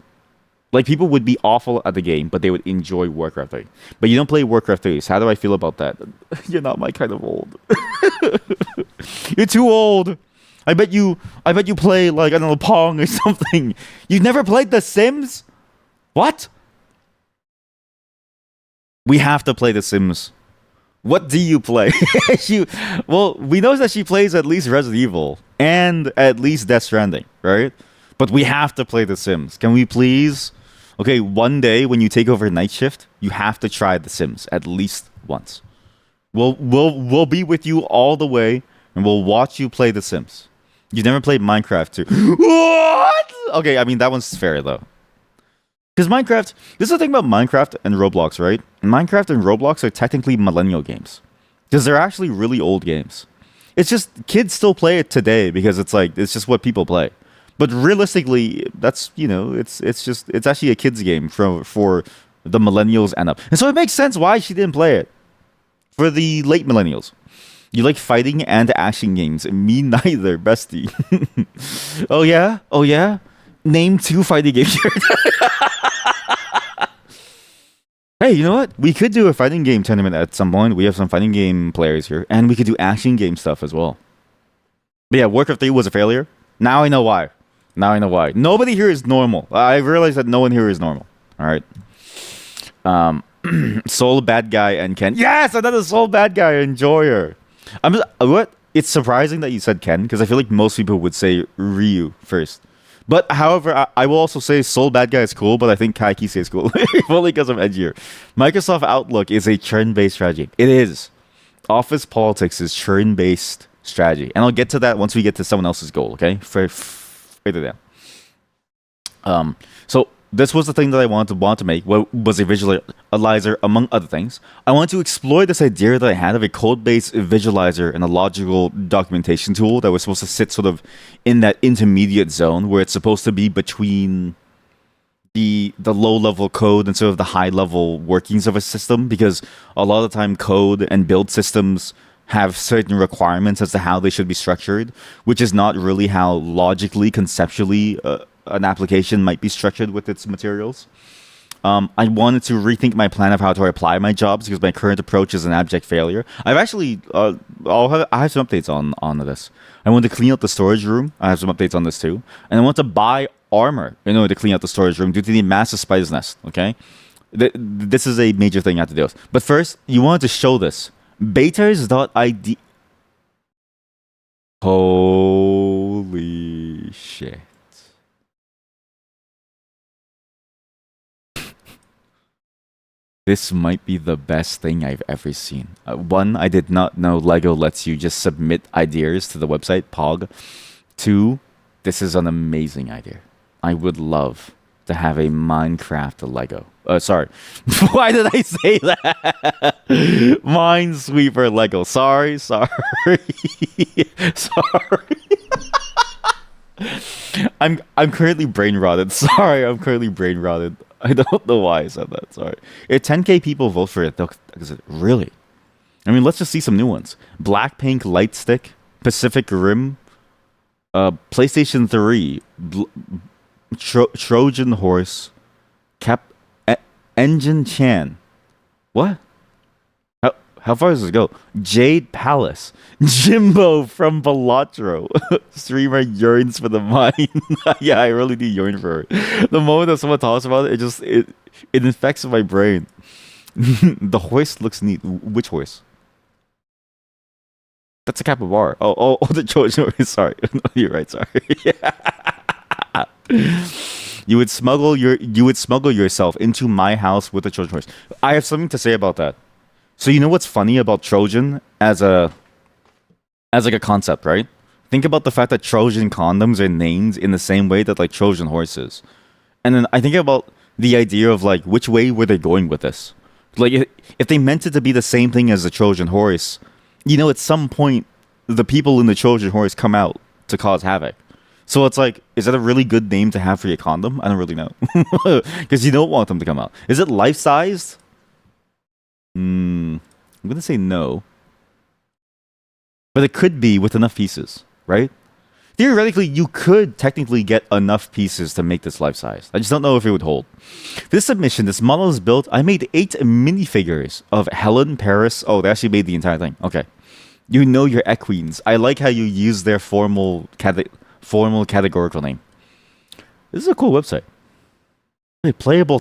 Like people would be awful at the game, but they would enjoy Warcraft 3. But you don't play Warcraft 3, so how do I feel about that? You're not my kind of old. You're too old. I bet you play like I don't know Pong or something. You've never played The Sims? What? We have to play The Sims. What do you play? Well, we know that she plays at least Resident Evil and at least Death Stranding, right? But we have to play The Sims. Can we please? Okay, one day when you take over night shift, you have to try The Sims at least once. We'll be with you all the way, and we'll watch you play The Sims. You've never played Minecraft too. What? Okay, I mean that one's fair though. Because Minecraft, this is the thing about Minecraft and Roblox, right? Minecraft and Roblox are technically millennial games. Because they're actually really old games. It's just, kids still play it today because it's just what people play. But realistically, that's, it's actually a kid's game for the millennials and up. And so it makes sense why she didn't play it. For the late millennials. You like fighting and action games. Me neither, bestie. Oh yeah? Oh yeah? Name 2 fighting games. Hey, you know what? We could do a fighting game tournament at some point. We have some fighting game players here, and we could do action game stuff as well. But yeah, Warcraft 3 was a failure. Now I know why. Now I know why. Nobody here is normal. I realize that no one here is normal. All right. Soul bad guy and Ken. Yes, another soul bad guy enjoyer. What? It's surprising that you said Ken because I feel like most people would say Ryu first. But however, I will also say Soul Bad Guy is cool, but I think Kaikise is cool. Only because I'm edgier. Microsoft Outlook is a churn-based strategy. It is. Office politics is churn-based strategy. And I'll get to that once we get to someone else's goal, okay? Further down. So this was the thing that I wanted to make, what was a visualizer, among other things. I wanted to explore this idea that I had of a code-based visualizer and a logical documentation tool that was supposed to sit sort of in that intermediate zone where it's supposed to be between the low-level code and sort of the high-level workings of a system, because a lot of the time code and build systems have certain requirements as to how they should be structured, which is not really how logically, conceptually, an application might be structured with its materials. I wanted to rethink my plan of how to apply my jobs because my current approach is an abject failure. I've actually, I have some updates on this. I want to clean out the storage room. I have some updates on this too. And I want to buy armor in order to clean out the storage room due to the massive spider's nest, okay? This is a major thing I have to deal with. But first, you wanted to show this. Betas.id. Holy shit. This might be the best thing I've ever seen. One, I did not know Lego lets you just submit ideas to the website, Pog. Two, this is an amazing idea. I would love to have a Minecraft Lego. Sorry. Why did I say that? Minesweeper Lego. Sorry. Sorry. I'm currently brain rotted. Sorry, I'm currently brain rotted. I don't know why I said that. Sorry. If 10K people vote for it, really? I mean, let's just see some new ones. Blackpink Lightstick, Pacific Rim, PlayStation 3, Trojan Horse, Engine Chan. What? How far does this go? Jade Palace. Jimbo from Balatro. Streamer yearns for the mine. Yeah, I really do yearn for it. The moment that someone talks about it, it infects my brain. The horse looks neat. Which horse? That's a capybara. Oh, the Trojan horse. Sorry. You're right, sorry. You would smuggle yourself into my house with a Trojan horse. I have something to say about that. So you know what's funny about Trojan as like a concept, right? Think about the fact that Trojan condoms are named in the same way that like Trojan horses. And then I think about the idea of like which way were they going with this? Like if they meant it to be the same thing as the Trojan horse, you know, at some point the people in the Trojan horse come out to cause havoc. So it's like, is that a really good name to have for your condom? I don't really know. Because you don't want them to come out. Is it life-sized? I'm going to say no. But it could be with enough pieces, right? Theoretically, you could technically get enough pieces to make this life-size. I just don't know if it would hold. For this submission, this model is built. I made 8 minifigures of Helen, Paris. Oh, they actually made the entire thing. Okay. You know your equines. I like how you use their formal categorical name. This is a cool website. Playable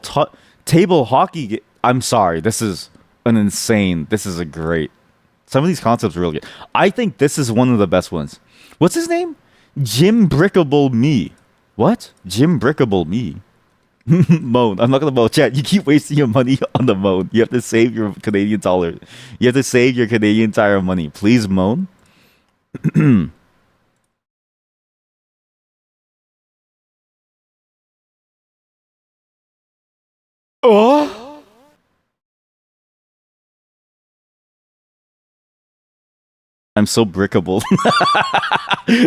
table hockey. I'm sorry. This is a great. Some of these concepts are really good. I think this is one of the best ones. What's his name? Jim Brickable Me. What? Jim Brickable Me. Moan. I'm not gonna moan. Chat, you keep wasting your money on the moan. You have to save your Canadian dollar. You have to save your Canadian Tire money. Please moan. Oh. I'm so brickable.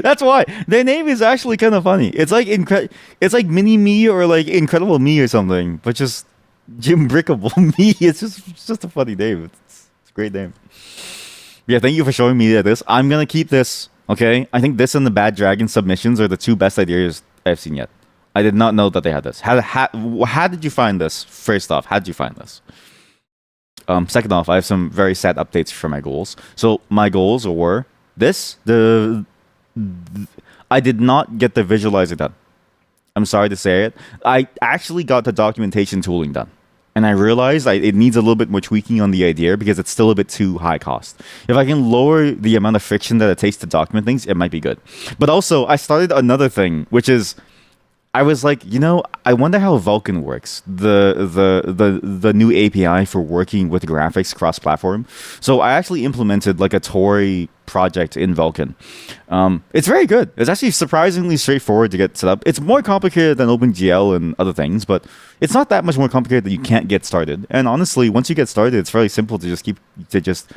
That's why their name is actually kind of funny. It's like it's like Mini Me or like Incredible Me or something, but just Jim Brickable Me. It's just a funny name. It's a great name. Yeah, thank you for showing me this. I'm gonna keep this. Okay, I think this and the Bad Dragon submissions are the 2 best ideas I've seen yet. I did not know that they had this. How did you find this? First off, how did you find this? Second off, I have some very sad updates for my goals. So my goals were this. I did not get the visualizer done. I'm sorry to say it. I actually got the documentation tooling done. And I realized it needs a little bit more tweaking on the idea because it's still a bit too high cost. If I can lower the amount of friction that it takes to document things, it might be good. But also, I started another thing, which is I was like, you know, I wonder how Vulkan works. The new API for working with graphics cross-platform. So I actually implemented like a Tori project in Vulkan. It's very good. It's actually surprisingly straightforward to get set up. It's more complicated than OpenGL and other things, but it's not that much more complicated that you can't get started. And honestly, once you get started, it's fairly simple to just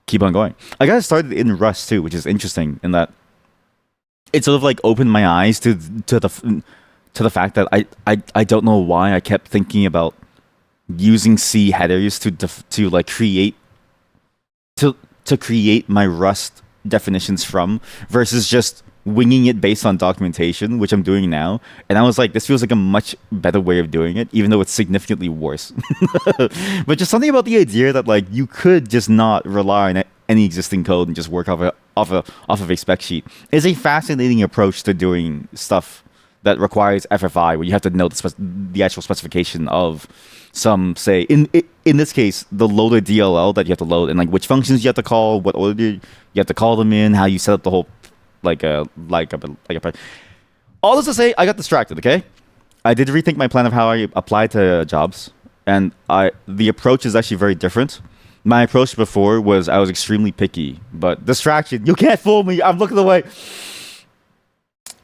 keep on going. I got started in Rust too, which is interesting in that it sort of like opened my eyes to the fact that I don't know why I kept thinking about using C headers to like create my Rust definitions from versus just winging it based on documentation, which I'm doing now. And I was like, this feels like a much better way of doing it, even though it's significantly worse. But just something about the idea that like you could just not rely on any existing code and just work off of a spec sheet is a fascinating approach to doing stuff that requires FFI, where you have to know the actual specification of some, say, in this case, the loader DLL that you have to load, and like which functions you have to call, what order you have to call them in, how you set up the whole, all this to say, I got distracted. Okay, I did rethink my plan of how I apply to jobs. and the approach is actually very different. My approach before was I was extremely picky, but distraction, you can't fool me. I'm looking away.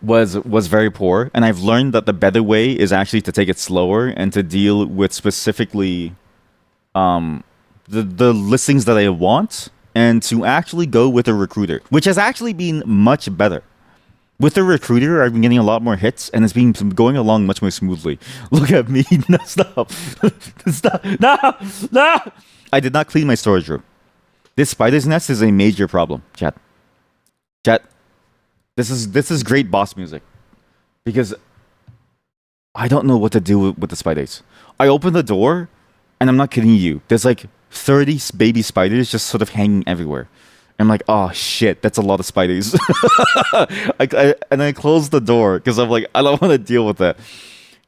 Was very poor, and I've learned that the better way is actually to take it slower and to deal with specifically the listings that I want, and to actually go with a recruiter, which has actually been much better. With the recruiter, I've been getting a lot more hits, and it's been going along much more smoothly. Look at me. No, stop. Stop. No. No. I did not clean my storage room. This spider's nest is a major problem. Chat. Chat. This is great boss music. Because I don't know what to do with the spiders. I open the door, and I'm not kidding you. There's like 30 baby spiders just sort of hanging everywhere. I'm like, oh shit, that's a lot of spiders. And I close the door because I'm like, I don't want to deal with that.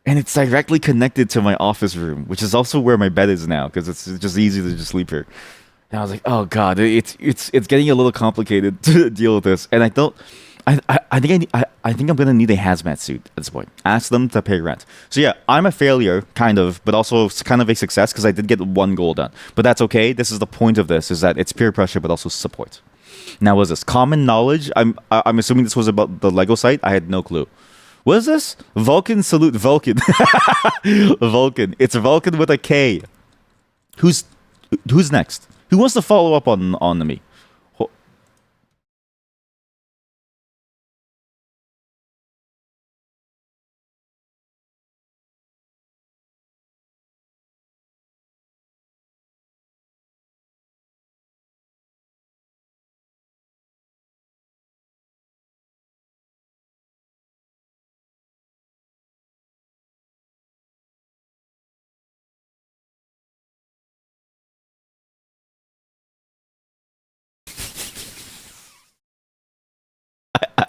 And it's directly connected to my office room, which is also where my bed is now because it's just easy to just sleep here. And I was like, oh god, it's getting a little complicated to deal with this. And I don't. I think I think I'm gonna need a hazmat suit at this point. Ask them to pay rent. So yeah, I'm a failure, kind of, but also kind of a success because I did get one goal done. But that's okay. This is the point of this: is that it's peer pressure, but also support. Now, was this common knowledge? I'm assuming this was about the Lego site. I had no clue. What is this? Vulcan salute Vulcan. Vulcan. It's Vulcan with a K. Who's next? Who wants to follow up on me?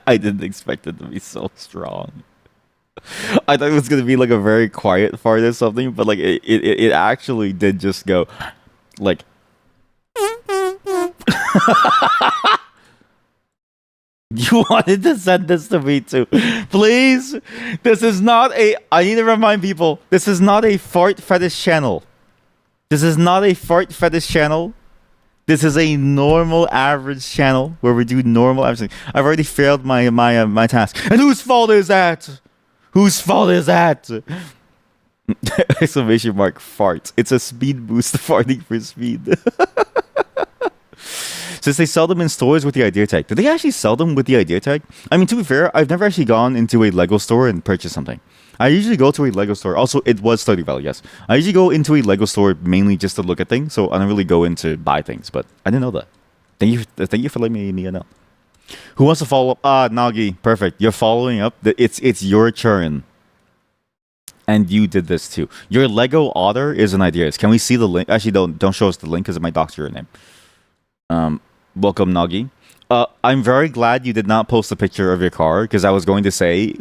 I didn't expect it to be so strong. I thought it was gonna be like a very quiet fart or something, but like it actually did just go like you wanted to send this to me too. Please. This is not a I need to remind people, this is not a fart fetish channel. This is not a fart fetish channel. This is a normal average channel where we do normal average. I've already failed my task. And whose fault is that? Whose fault is that? Exclamation mark fart. It's a speed boost farting for speed. Since they sell them in stores with the idea tag. Do they actually sell them with the idea tag? I mean, to be fair, I've never actually gone into a Lego store and purchased something. I usually go to a Lego store. Also, it was Stardew Valley, yes. I usually go into a Lego store mainly just to look at things, so I don't really go in to buy things, but I didn't know that. Thank you for letting me know. Who wants to follow up? Nagi, perfect. You're following up. It's your turn. And you did this too. Your Lego Otter is an idea. Can we see the link? Actually, don't show us the link because it might dox your name. Welcome, Nagi. I'm very glad you did not post a picture of your car because I was going to say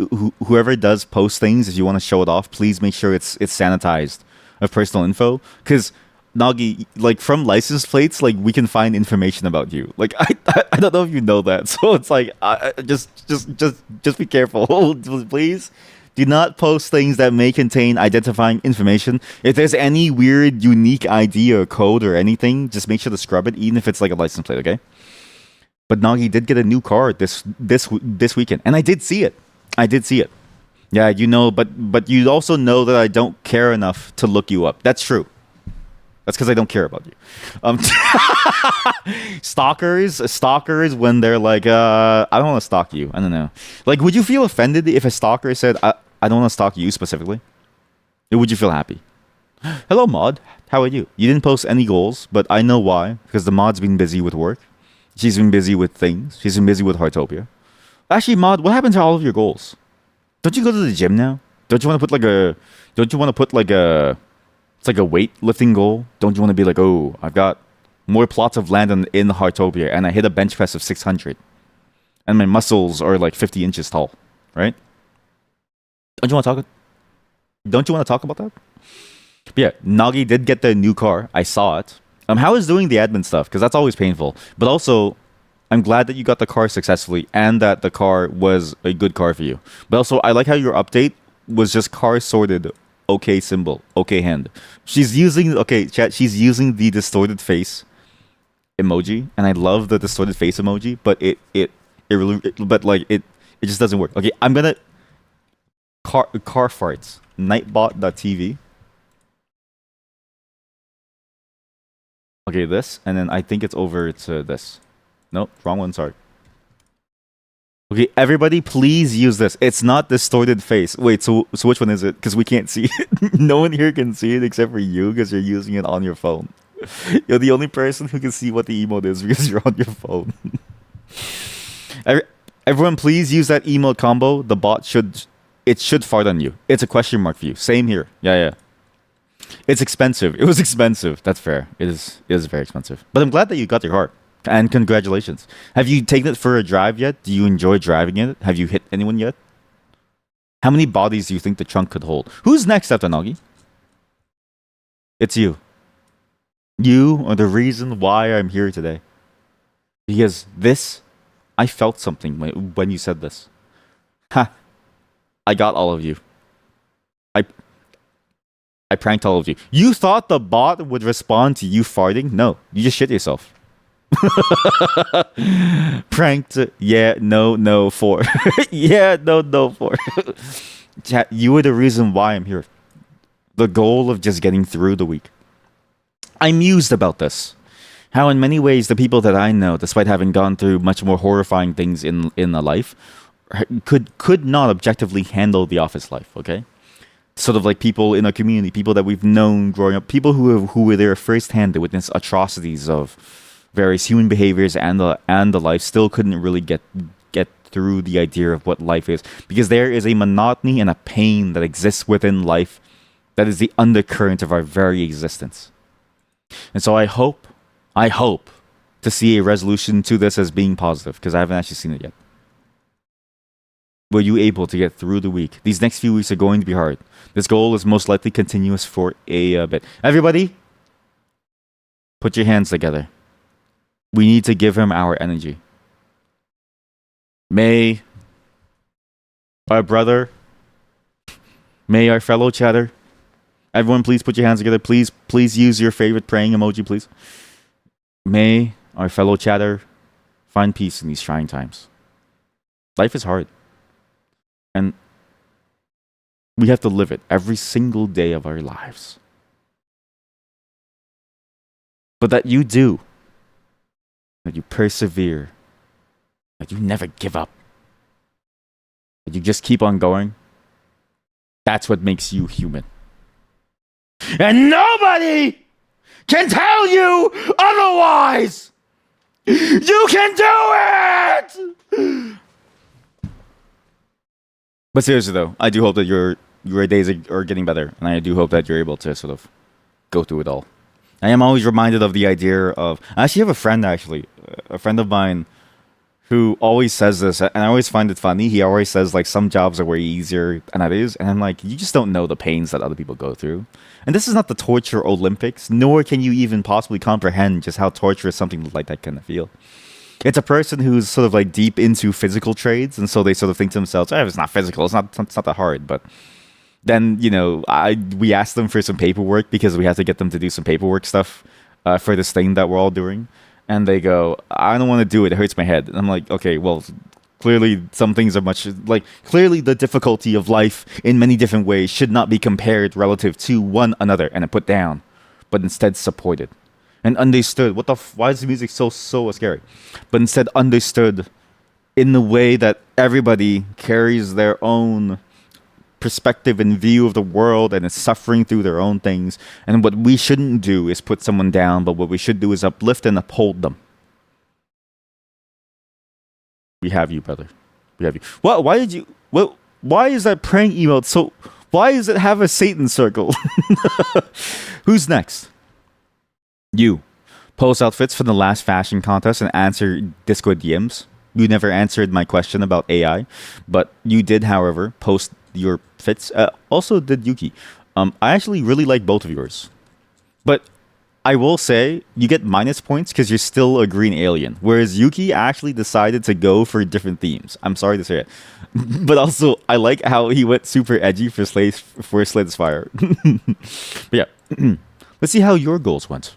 whoever does post things, if you want to show it off, please make sure it's sanitized of personal info. Because Nagi, like from license plates, like we can find information about you. Like I don't know if you know that, so it's like just be careful, please. Do not post things that may contain identifying information. If there's any weird, unique ID or code or anything, just make sure to scrub it, even if it's like a license plate, okay? But Nagi did get a new car this weekend, and I did see it. Yeah, you know, but you also know that I don't care enough to look you up. That's true. That's because I don't care about you. Stalkers, when they're like, I don't want to stalk you. I don't know. Like, would you feel offended if a stalker said, I don't want to stalk you specifically? Or would you feel happy? Hello, Mod. How are you? You didn't post any goals, but I know why. Because the Mod's been busy with work. She's been busy with things. She's been busy with Heartopia. Actually, Mod, what happened to all of your goals? Don't you go to the gym now? Don't you want to put like a it's like a weightlifting goal? Don't you want to be like, oh, I've got more plots of land in Heartopia and I hit a bench press of 600 and my muscles are like 50 inches tall, right? Don't you want to talk about that? But yeah, Nagi did get the new car. I saw it. How is doing the admin stuff? Because that's always painful. But also, I'm glad that you got the car successfully and that the car was a good car for you. But also, I like how your update was just car sorted okay symbol, okay hand. She's using okay chat. She's using the distorted face emoji, and I love the distorted face emoji, but it really but like it just doesn't work. Okay, I'm gonna car farts nightbot.tv. Okay, this, and then I think it's over to this. Nope, wrong one. Sorry. Okay, everybody, please use this. It's not distorted face. Wait, so which one is it? Because we can't see it. No one here can see it except for you, because you're using it on your phone. You're the only person who can see what the emote is because you're on your phone. Everyone, please use that emote combo. The bot should fart on you. It's a question mark for you. Same here. Yeah. It's expensive. It was expensive. That's fair. It is very expensive. But I'm glad that you got your heart. And congratulations. Have you taken it for a drive yet? Do you enjoy driving it? Have you hit anyone yet? How many bodies do you think the trunk could hold? Who's next after Nagi? It's you. You are the reason why I'm here today. Because this, I felt something when you said this. Ha! I got all of you. I pranked all of you. You thought the bot would respond to you farting? No, you just shit yourself. Pranked. Yeah, no, for. Yeah, no, for. Chat, you are the reason why I'm here. The goal of just getting through the week. I'm mused about this. How in many ways the people that I know, despite having gone through much more horrifying things in a life, could not objectively handle the office life, okay? Sort of like people in our community, people that we've known growing up, people who were there firsthand to witness atrocities of various human behaviors and the life, still couldn't really get through the idea of what life is, because there is a monotony and a pain that exists within life that is the undercurrent of our very existence. And so I hope to see a resolution to this as being positive, because I haven't actually seen it yet. Were you able to get through the week? These next few weeks are going to be hard. This goal is most likely continuous for a bit. Everybody, put your hands together. We need to give him our energy. May our brother, may our fellow chatter, everyone please put your hands together. Please use your favorite praying emoji, please. May our fellow chatter find peace in these trying times. Life is hard. And we have to live it every single day of our lives. But that you do, that you persevere, that you never give up, that you just keep on going, that's what makes you human. And nobody can tell you otherwise! You can do it! But seriously though, I do hope that your days are getting better, and I do hope that you're able to sort of go through it all. I am always reminded of the idea of... I actually have a friend of mine who always says this, and I always find it funny. He always says, like, some jobs are way easier than others, and I'm like, you just don't know the pains that other people go through. And this is not the torture Olympics, nor can you even possibly comprehend just how torturous something like that can feel. It's a person who's sort of like deep into physical trades, and so they sort of think to themselves, "Oh, it's not physical. It's not that hard." But then, you know, we asked them for some paperwork because we have to get them to do some paperwork stuff for this thing that we're all doing, and they go, "I don't want to do it. It hurts my head." And I'm like, "Okay, well, clearly some things are much like clearly the difficulty of life in many different ways should not be compared relative to one another and put down, but instead supported." And understood. Why is the music so scary? But instead understood in the way that everybody carries their own perspective and view of the world and is suffering through their own things. And what we shouldn't do is put someone down, but what we should do is uplift and uphold them. We have you, brother. We have you. What? Why did you? Well, why is that prank emote so? Why does it have a Satan circle? Who's next? You. Post outfits for the last fashion contest and answer Discord DMs. You never answered my question about AI, but you did, however, post your fits. Also did Yuki. I actually really like both of yours. But I will say you get minus points because you're still a green alien, whereas Yuki actually decided to go for different themes. I'm sorry to say it, but also I like how he went super edgy for Slade's Fire. But yeah, let's see how your goals went.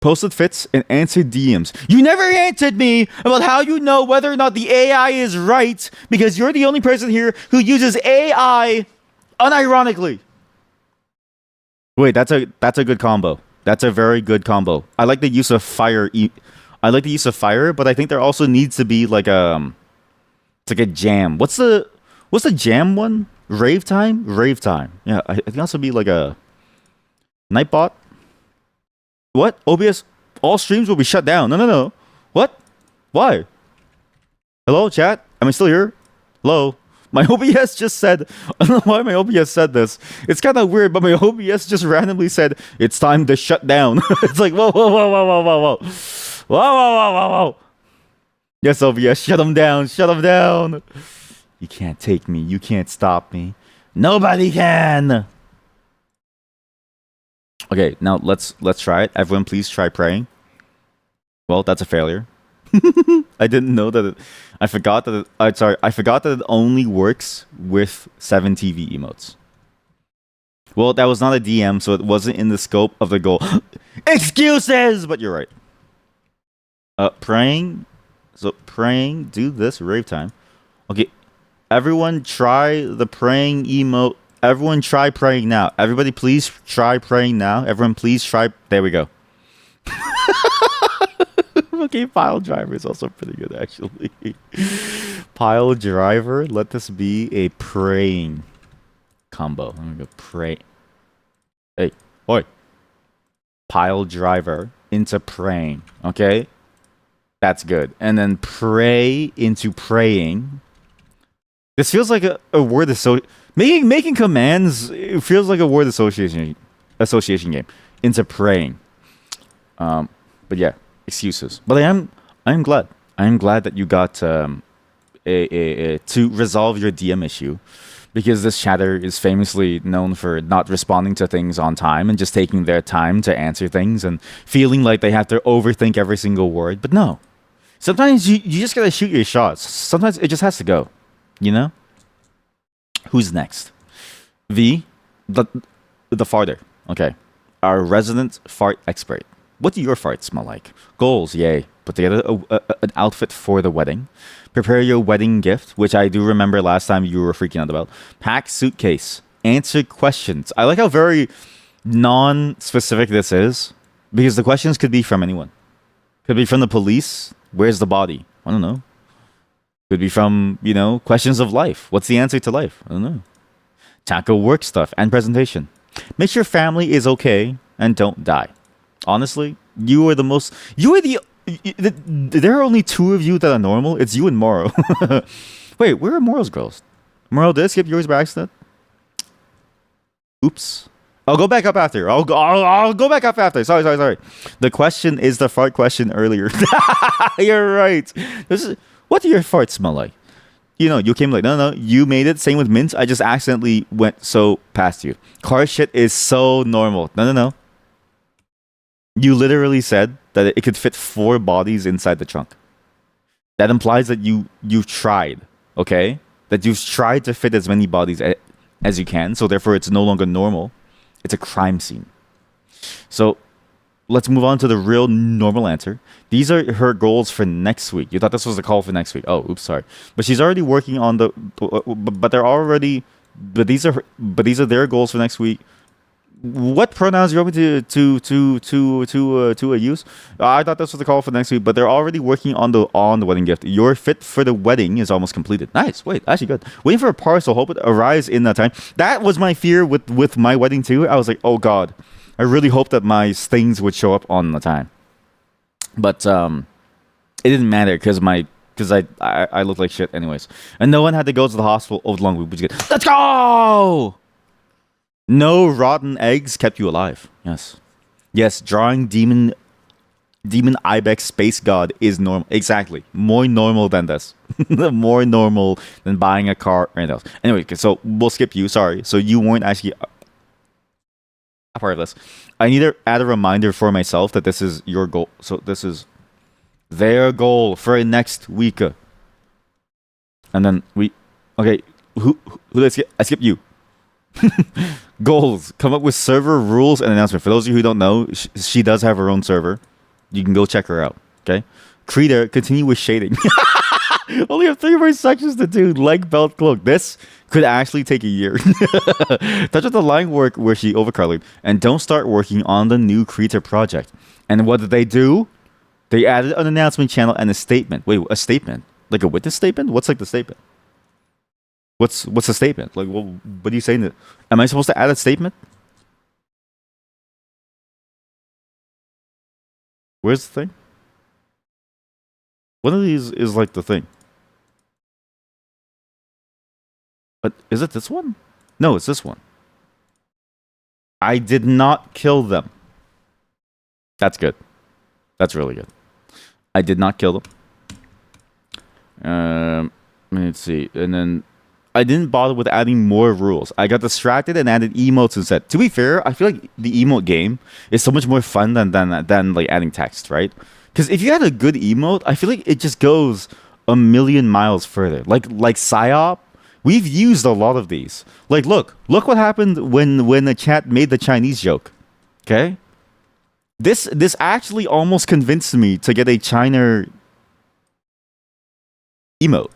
Posted fits and answered DMs. You never answered me about how you know whether or not the AI is right because you're the only person here who uses AI unironically. Wait, that's a good combo. That's a very good combo. I like the use of fire. I like the use of fire, but I think there also needs to be like it's like a jam. What's the jam one? Rave time. Rave time. Yeah, I think also be like a Nightbot. What? OBS? All streams will be shut down. No, no, no. What? Why? Hello, chat? Am I still here? Hello? My OBS just said, I don't know why my OBS said this. It's kind of weird, but my OBS just randomly said, it's time to shut down. It's like, whoa, whoa, whoa, whoa, whoa, whoa, whoa. Whoa, whoa, whoa, whoa, whoa. Yes, OBS, shut him down. Shut him down. You can't take me. You can't stop me. Nobody can. Okay, now let's try it. Everyone, please try praying. Well, that's a failure. I didn't know that. I forgot that. I forgot that it only works with 7 TV emotes. Well, that was not a DM, so it wasn't in the scope of the goal. Excuses, but you're right. Praying. So praying. Do this rave time. Okay, everyone, try the praying emote. Everyone try praying now. Everybody please try praying now. Everyone please try. There we go. Okay, pile driver is also pretty good actually. Pile driver. Let this be a praying combo. I'm gonna go pray. Hey, oi. Pile driver into praying. Okay? That's good. And then pray into praying. This feels like a word making commands. It feels like a word association game into praying. But yeah, excuses. But I am glad. I am glad that you got to resolve your DM issue, because this chatter is famously known for not responding to things on time and just taking their time to answer things and feeling like they have to overthink every single word. But no, sometimes you just gotta shoot your shots. Sometimes it just has to go. You know? Who's next? The farter. Okay. Our resident fart expert. What do your farts smell like? Goals, yay. Put together an outfit for the wedding. Prepare your wedding gift, which I do remember last time you were freaking out about. Pack suitcase. Answer questions. I like how very non-specific this is, because the questions could be from anyone. Could be from the police. Where's the body? I don't know. Could be from, questions of life. What's the answer to life? I don't know. Tackle work stuff and presentation. Make sure family is okay and don't die. Honestly, you are the most... there are only 2 of you that are normal. It's you and Moro. Wait, where are Moro's girls? Moro, did I skip yours by accident? Oops. I'll go back up after. I'll go back up after. Sorry. The question is the fart question earlier. You're right. What do your farts smell like? You came like, no, you made it. Same with Mint. I just accidentally went so past you. Car shit is so normal. No. You literally said that it could fit 4 bodies inside the trunk. That implies that you've tried, okay? That you've tried to fit as many bodies as you can, so therefore it's no longer normal. It's a crime scene. So let's move on to the real normal answer. These are her goals for next week. You thought this was the call for next week. Oh, oops, sorry. But she's already working on but these are their goals for next week. What pronouns do you want me to use? I thought this was the call for next week, but they're already working on the wedding gift. Your fit for the wedding is almost completed. Nice. Wait, actually good. Waiting for a parcel. Hope it arrives in that time. That was my fear with my wedding too. I was like, oh god, I really hope that my things would show up on the time. But it didn't matter because I looked like shit anyways, and no one had to go to the hospital over the long week. Which is good. Let's go. No rotten eggs kept you alive. Yes. Drawing demon ibex space god is normal. Exactly, more normal than this. More normal than buying a car or anything else. Anyway, so we'll skip you. Sorry. So you weren't actually. a part of this. I need to add a reminder for myself that this is your goal. So this is their goal for next week. And then okay, who did I skip? I skipped you. Goals. Come up with server rules and announcement. For those of you who don't know, she does have her own server. You can go check her out. Okay. Krita, continue with shading. Only have 3 more sections to do. Leg, belt, cloak. This could actually take a year. Touch up the line work where she overcolored. And don't start working on the new Krita project. And what did they do? They added an announcement channel and a statement. Wait, a statement? Like a witness statement? What's like the statement? What's the statement? Like, what are you saying? Am I supposed to add a statement? Where's the thing? One of these is like the thing. But is it this one? No, it's this one. I did not kill them. That's good. That's really good. I did not kill them. Let's see. And then I didn't bother with adding more rules. I got distracted and added emotes instead. To be fair, I feel like the emote game is so much more fun than like adding text, right? Because if you had a good emote, I feel like it just goes a million miles further. Like PSYOP, we've used a lot of these. Like, look what happened when the chat made the Chinese joke. Okay, this actually almost convinced me to get a China emote.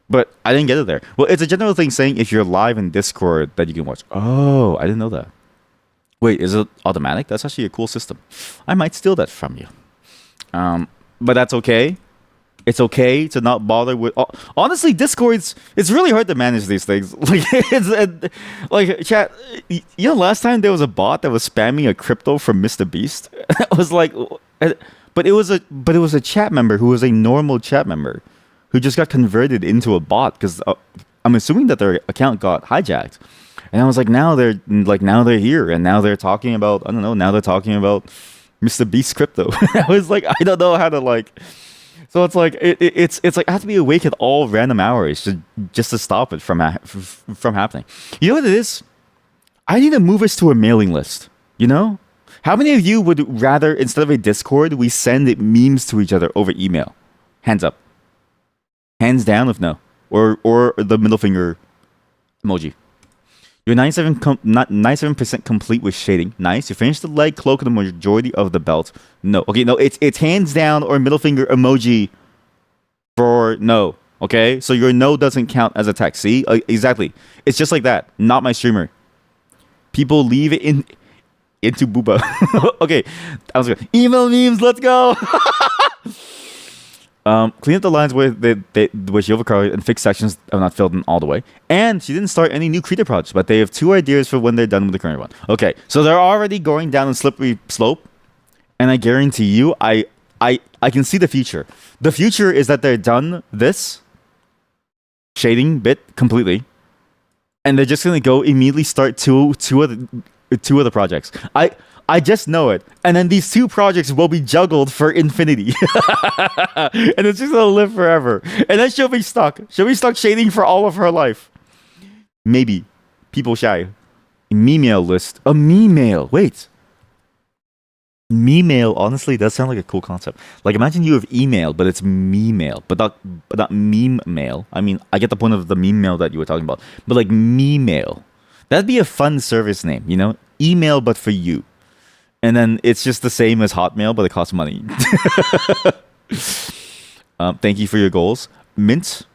But I didn't get it there. Well, it's a general thing saying if you're live in Discord that you can watch. Oh, I didn't know that. Wait, is it automatic? That's actually a cool system. I might steal that from you. But that's okay. It's okay to not bother with. Honestly, Discord's it's really hard to manage these things. Like like chat. You know, last time there was a bot that was spamming a crypto from Mr. Beast. I was like, but it was a chat member who was a normal chat member, who just got converted into a bot because I'm assuming that their account got hijacked. And I was like, now they're here, and now they're talking about, I don't know, now they're talking about Mr. Beast crypto. I was like, I don't know how to like. So it's like it's like I have to be awake at all random hours just to stop it from happening. You know what it is? I need to move us to a mailing list. You know, how many of you would rather instead of a Discord we send memes to each other over email? Hands up. Hands down if no. Or the middle finger emoji. You're 97% complete with shading. Nice. You finished the leg, cloak, and the majority of the belt. No. Okay, no, it's hands down or middle finger emoji for no. Okay? So your no doesn't count as a text. See? Exactly. It's just like that. Not my streamer. People leave it into booba. Okay. I was good. Email memes, let's go. Clean up the lines where she overcrowded and fix sections that are not filled in all the way. And she didn't start any new Krita projects, but they have 2 ideas for when they're done with the current one. Okay, so they're already going down a slippery slope, and I guarantee you, I can see the future. The future is that they're done this shading bit completely, and they're just gonna go immediately start two other projects. I just know it. And then these 2 projects will be juggled for infinity. And it's just going to live forever. And then she'll be stuck. She'll be stuck shading for all of her life. Maybe. People shy. Memail list. A memail. Wait. Memail honestly does sound like a cool concept. Like imagine you have email, but it's memail. But not meme mail. I mean, I get the point of the meme mail that you were talking about. But like memail. That'd be a fun service name, you know? Email but for you. And then it's just the same as Hotmail, but it costs money. Thank you for your goals. Mint,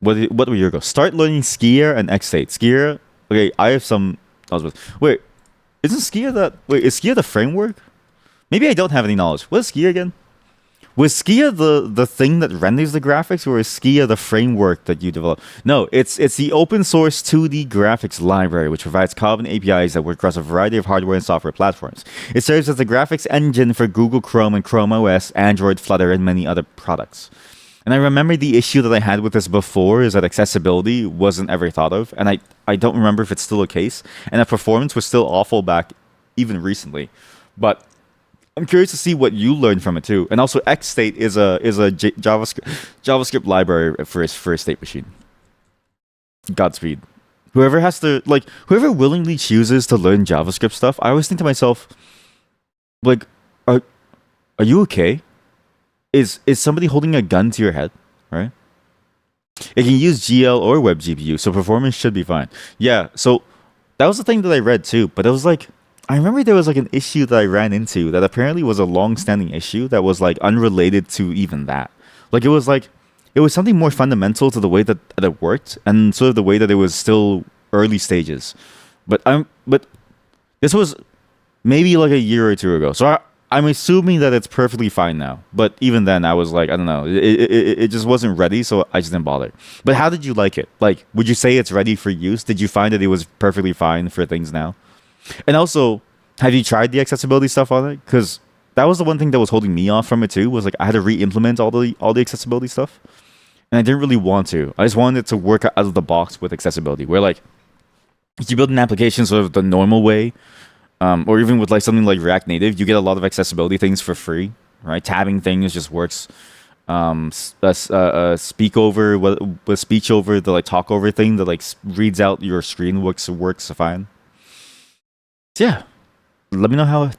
what were your goals? Start learning Skier and Xstate. Skier, okay, I have some... Wait, is Skier the framework? Maybe I don't have any knowledge. What is Skier again? Was Skia the thing that renders the graphics, or is Skia the framework that you develop? No, it's the open source 2D graphics library, which provides common APIs that work across a variety of hardware and software platforms. It serves as the graphics engine for Google Chrome and Chrome OS, Android, Flutter, and many other products. And I remember the issue that I had with this before is that accessibility wasn't ever thought of, and I don't remember if it's still a case, and that performance was still awful back even recently. But I'm curious to see what you learned from it too. And also, Xstate is a JavaScript library for a state machine. Godspeed. Whoever has to like, whoever willingly chooses to learn JavaScript stuff, I always think to myself, like, are are you okay? Is somebody holding a gun to your head? Right? It can use GL or Web GPU, so performance should be fine. Yeah, so that was the thing that I read too, but it was like I remember there was like an issue that I ran into that apparently was a long-standing issue that was like unrelated to even that. Like it was something more fundamental to the way that it worked and sort of the way that it was still early stages. But this was maybe like a year or two ago. So I'm assuming that it's perfectly fine now. But even then, I was like, I don't know, it just wasn't ready, so I just didn't bother. But how did you like it? Like, would you say it's ready for use? Did you find that it was perfectly fine for things now? And also, have you tried the accessibility stuff on it? Because that was the one thing that was holding me off from it too. Was like I had to re-implement all the accessibility stuff, and I didn't really want to. I just wanted it to work out of the box with accessibility. Where like, if you build an application sort of the normal way, or even with like something like React Native, you get a lot of accessibility things for free, right? Tabbing things just works. Speak over with speech over the like talk over thing that like reads out your screen works fine. So yeah, let me know how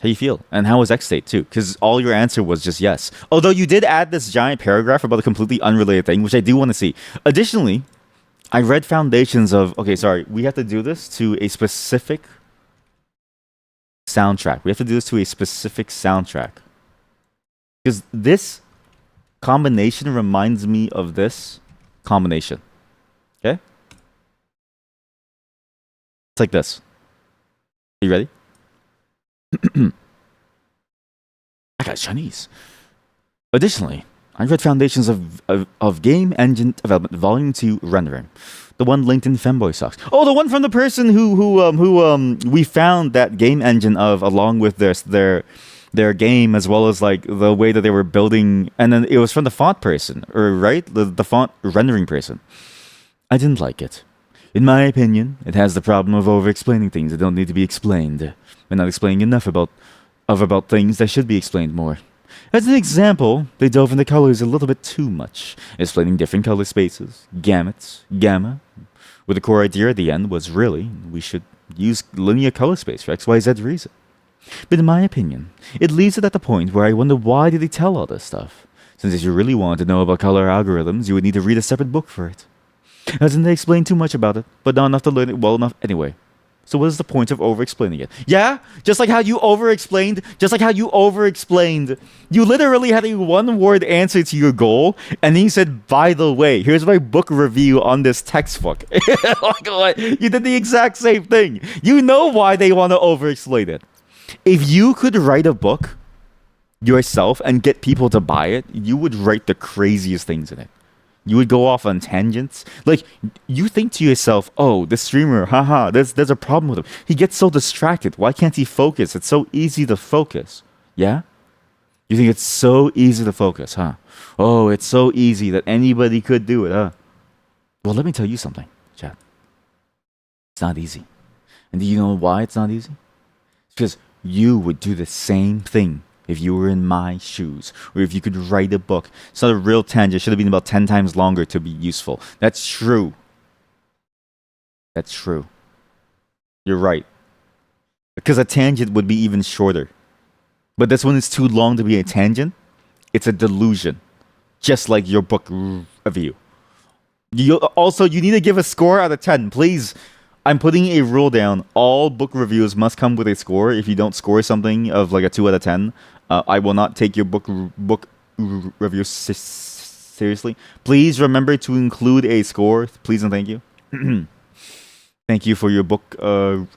you feel and how was Xstate too, because all your answer was just yes. Although you did add this giant paragraph about a completely unrelated thing, which I do want to see. Additionally, I read foundations of okay, sorry, we have to do this to a specific soundtrack. We have to do this to a specific soundtrack because this combination reminds me of this combination. Okay, it's like this. Are you ready? I got Chinese. Additionally, I read Foundations of Game Engine Development Volume 2 Rendering. The one linked in Femboy Socks. Oh, the one from the person who we found that game engine of along with their game as well as like the way that they were building, and then it was from the font person, or right? The font rendering person. I didn't like it. In my opinion, it has the problem of over-explaining things that don't need to be explained, and not explaining enough about things that should be explained more. As an example, they dove into colors a little bit too much, explaining different color spaces, gamuts, gamma, where the core idea at the end was really, we should use linear color space for XYZ reason. But in my opinion, it leaves it at the point where I wonder why did they tell all this stuff? Since if you really wanted to know about color algorithms, you would need to read a separate book for it. As in they explain too much about it, but not enough to learn it well enough anyway. So what is the point of over-explaining it? Yeah? Just like how you over-explained, you literally had a one-word answer to your goal, and then you said, by the way, here's my book review on this textbook. You did the exact same thing. You know why they want to over-explain it. If you could write a book yourself and get people to buy it, you would write the craziest things in it. You would go off on tangents. Like, you think to yourself, oh, this streamer, haha, there's a problem with him. He gets so distracted. Why can't he focus? It's so easy to focus. Yeah? You think it's so easy to focus, huh? Oh, it's so easy that anybody could do it, huh? Well, let me tell you something, chat. It's not easy. And do you know why it's not easy? It's because you would do the same thing if you were in my shoes, or if you could write a book. It's not a real tangent. It should have been about 10 times longer to be useful. That's true. That's true. You're right. Because a tangent would be even shorter. But this one is too long to be a tangent. It's a delusion. Just like your book review. You need to give a score out of 10. Please. I'm putting a rule down. All book reviews must come with a score. If you don't score something of like a 2 out of 10, I will not take your book review seriously. Please remember to include a score. Please and thank you. Thank you for your book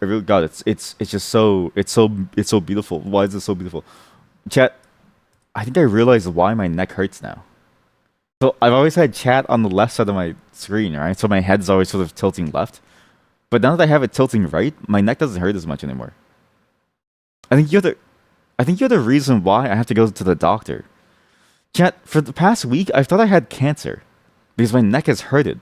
review. God, it's just so beautiful. Why is it so beautiful? Chat, I think I realized why my neck hurts now. So I've always had chat on the left side of my screen, right? So my head's always sort of tilting left. But now that I have it tilting right, my neck doesn't hurt as much anymore. I think you're the reason why I have to go to the doctor. Chat, for the past week, I thought I had cancer. Because my neck has hurted.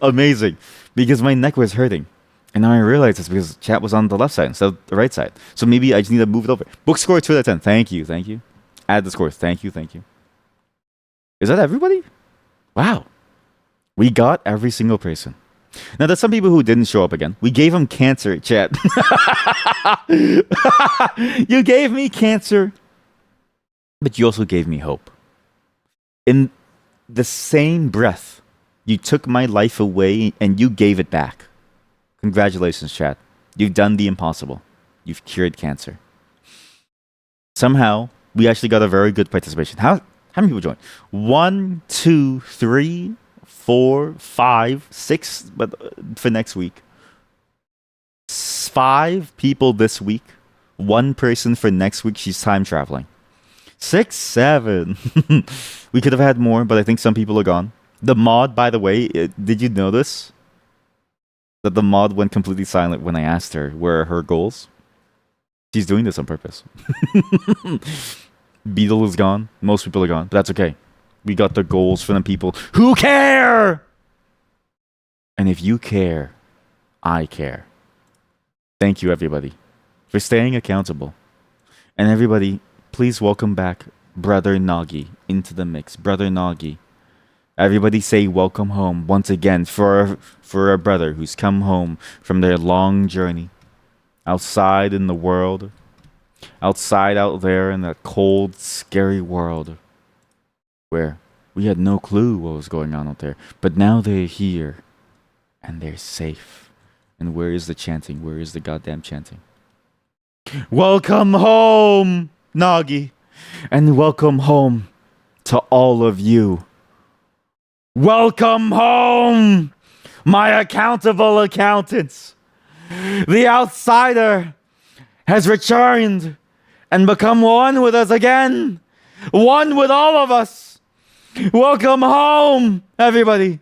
Amazing. Because my neck was hurting. And now I realize it's because chat was on the left side instead of the right side. So maybe I just need to move it over. Book score 2 out of 10. Thank you. Add the score. Thank you. Is that everybody? Wow. We got every single person. Now, there's some people who didn't show up again. We gave them cancer, chat. You gave me cancer, but you also gave me hope. In the same breath, you took my life away and you gave it back. Congratulations, chat. You've done the impossible. You've cured cancer. Somehow, we actually got a very good participation. How many people joined? 1, 2, 3, 4, 5, 6, but for next week. 5 people this week. 1 person for next week. She's time traveling. 6, 7. We could have had more, but I think some people are gone. The mod, by the way, did you notice that the mod went completely silent when I asked her where are her goals? She's doing this on purpose. Beetle is gone. Most people are gone, but that's okay. We got the goals for the people who care! And if you care, I care. Thank you, everybody, for staying accountable. And everybody, please welcome back Brother Nagi into the mix. Brother Nagi. Everybody say welcome home once again for a brother who's come home from their long journey. Outside in the world. Outside out there in that cold, scary world. Where we had no clue what was going on out there. But now they're here. And they're safe. And where is the chanting? Where is the goddamn chanting? Welcome home, Nagi. And welcome home to all of you. Welcome home, my accountable accountants. The outsider has returned and become one with us again. One with all of us. Welcome home, everybody.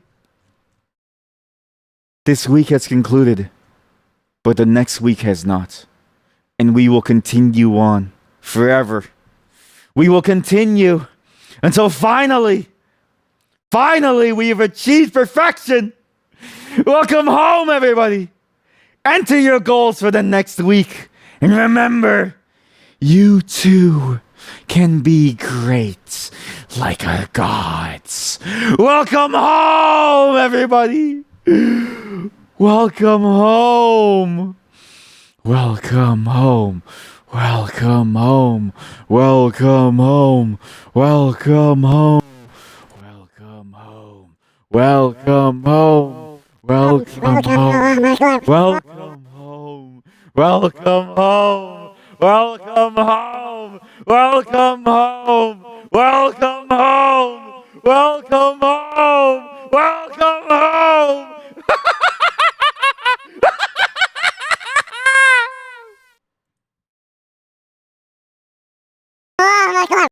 This week has concluded, but the next week has not. And we will continue on forever. We will continue until finally we've achieved perfection. Welcome home, everybody. Enter your goals for the next week. And remember, you too can be great like our gods. Welcome home, everybody. Welcome home. Welcome home. Welcome home. Welcome home. Welcome home. Welcome home. Welcome home. Welcome home. Welcome home. Welcome home. Welcome home. Welcome home. Welcome home. Welcome home. Welcome home.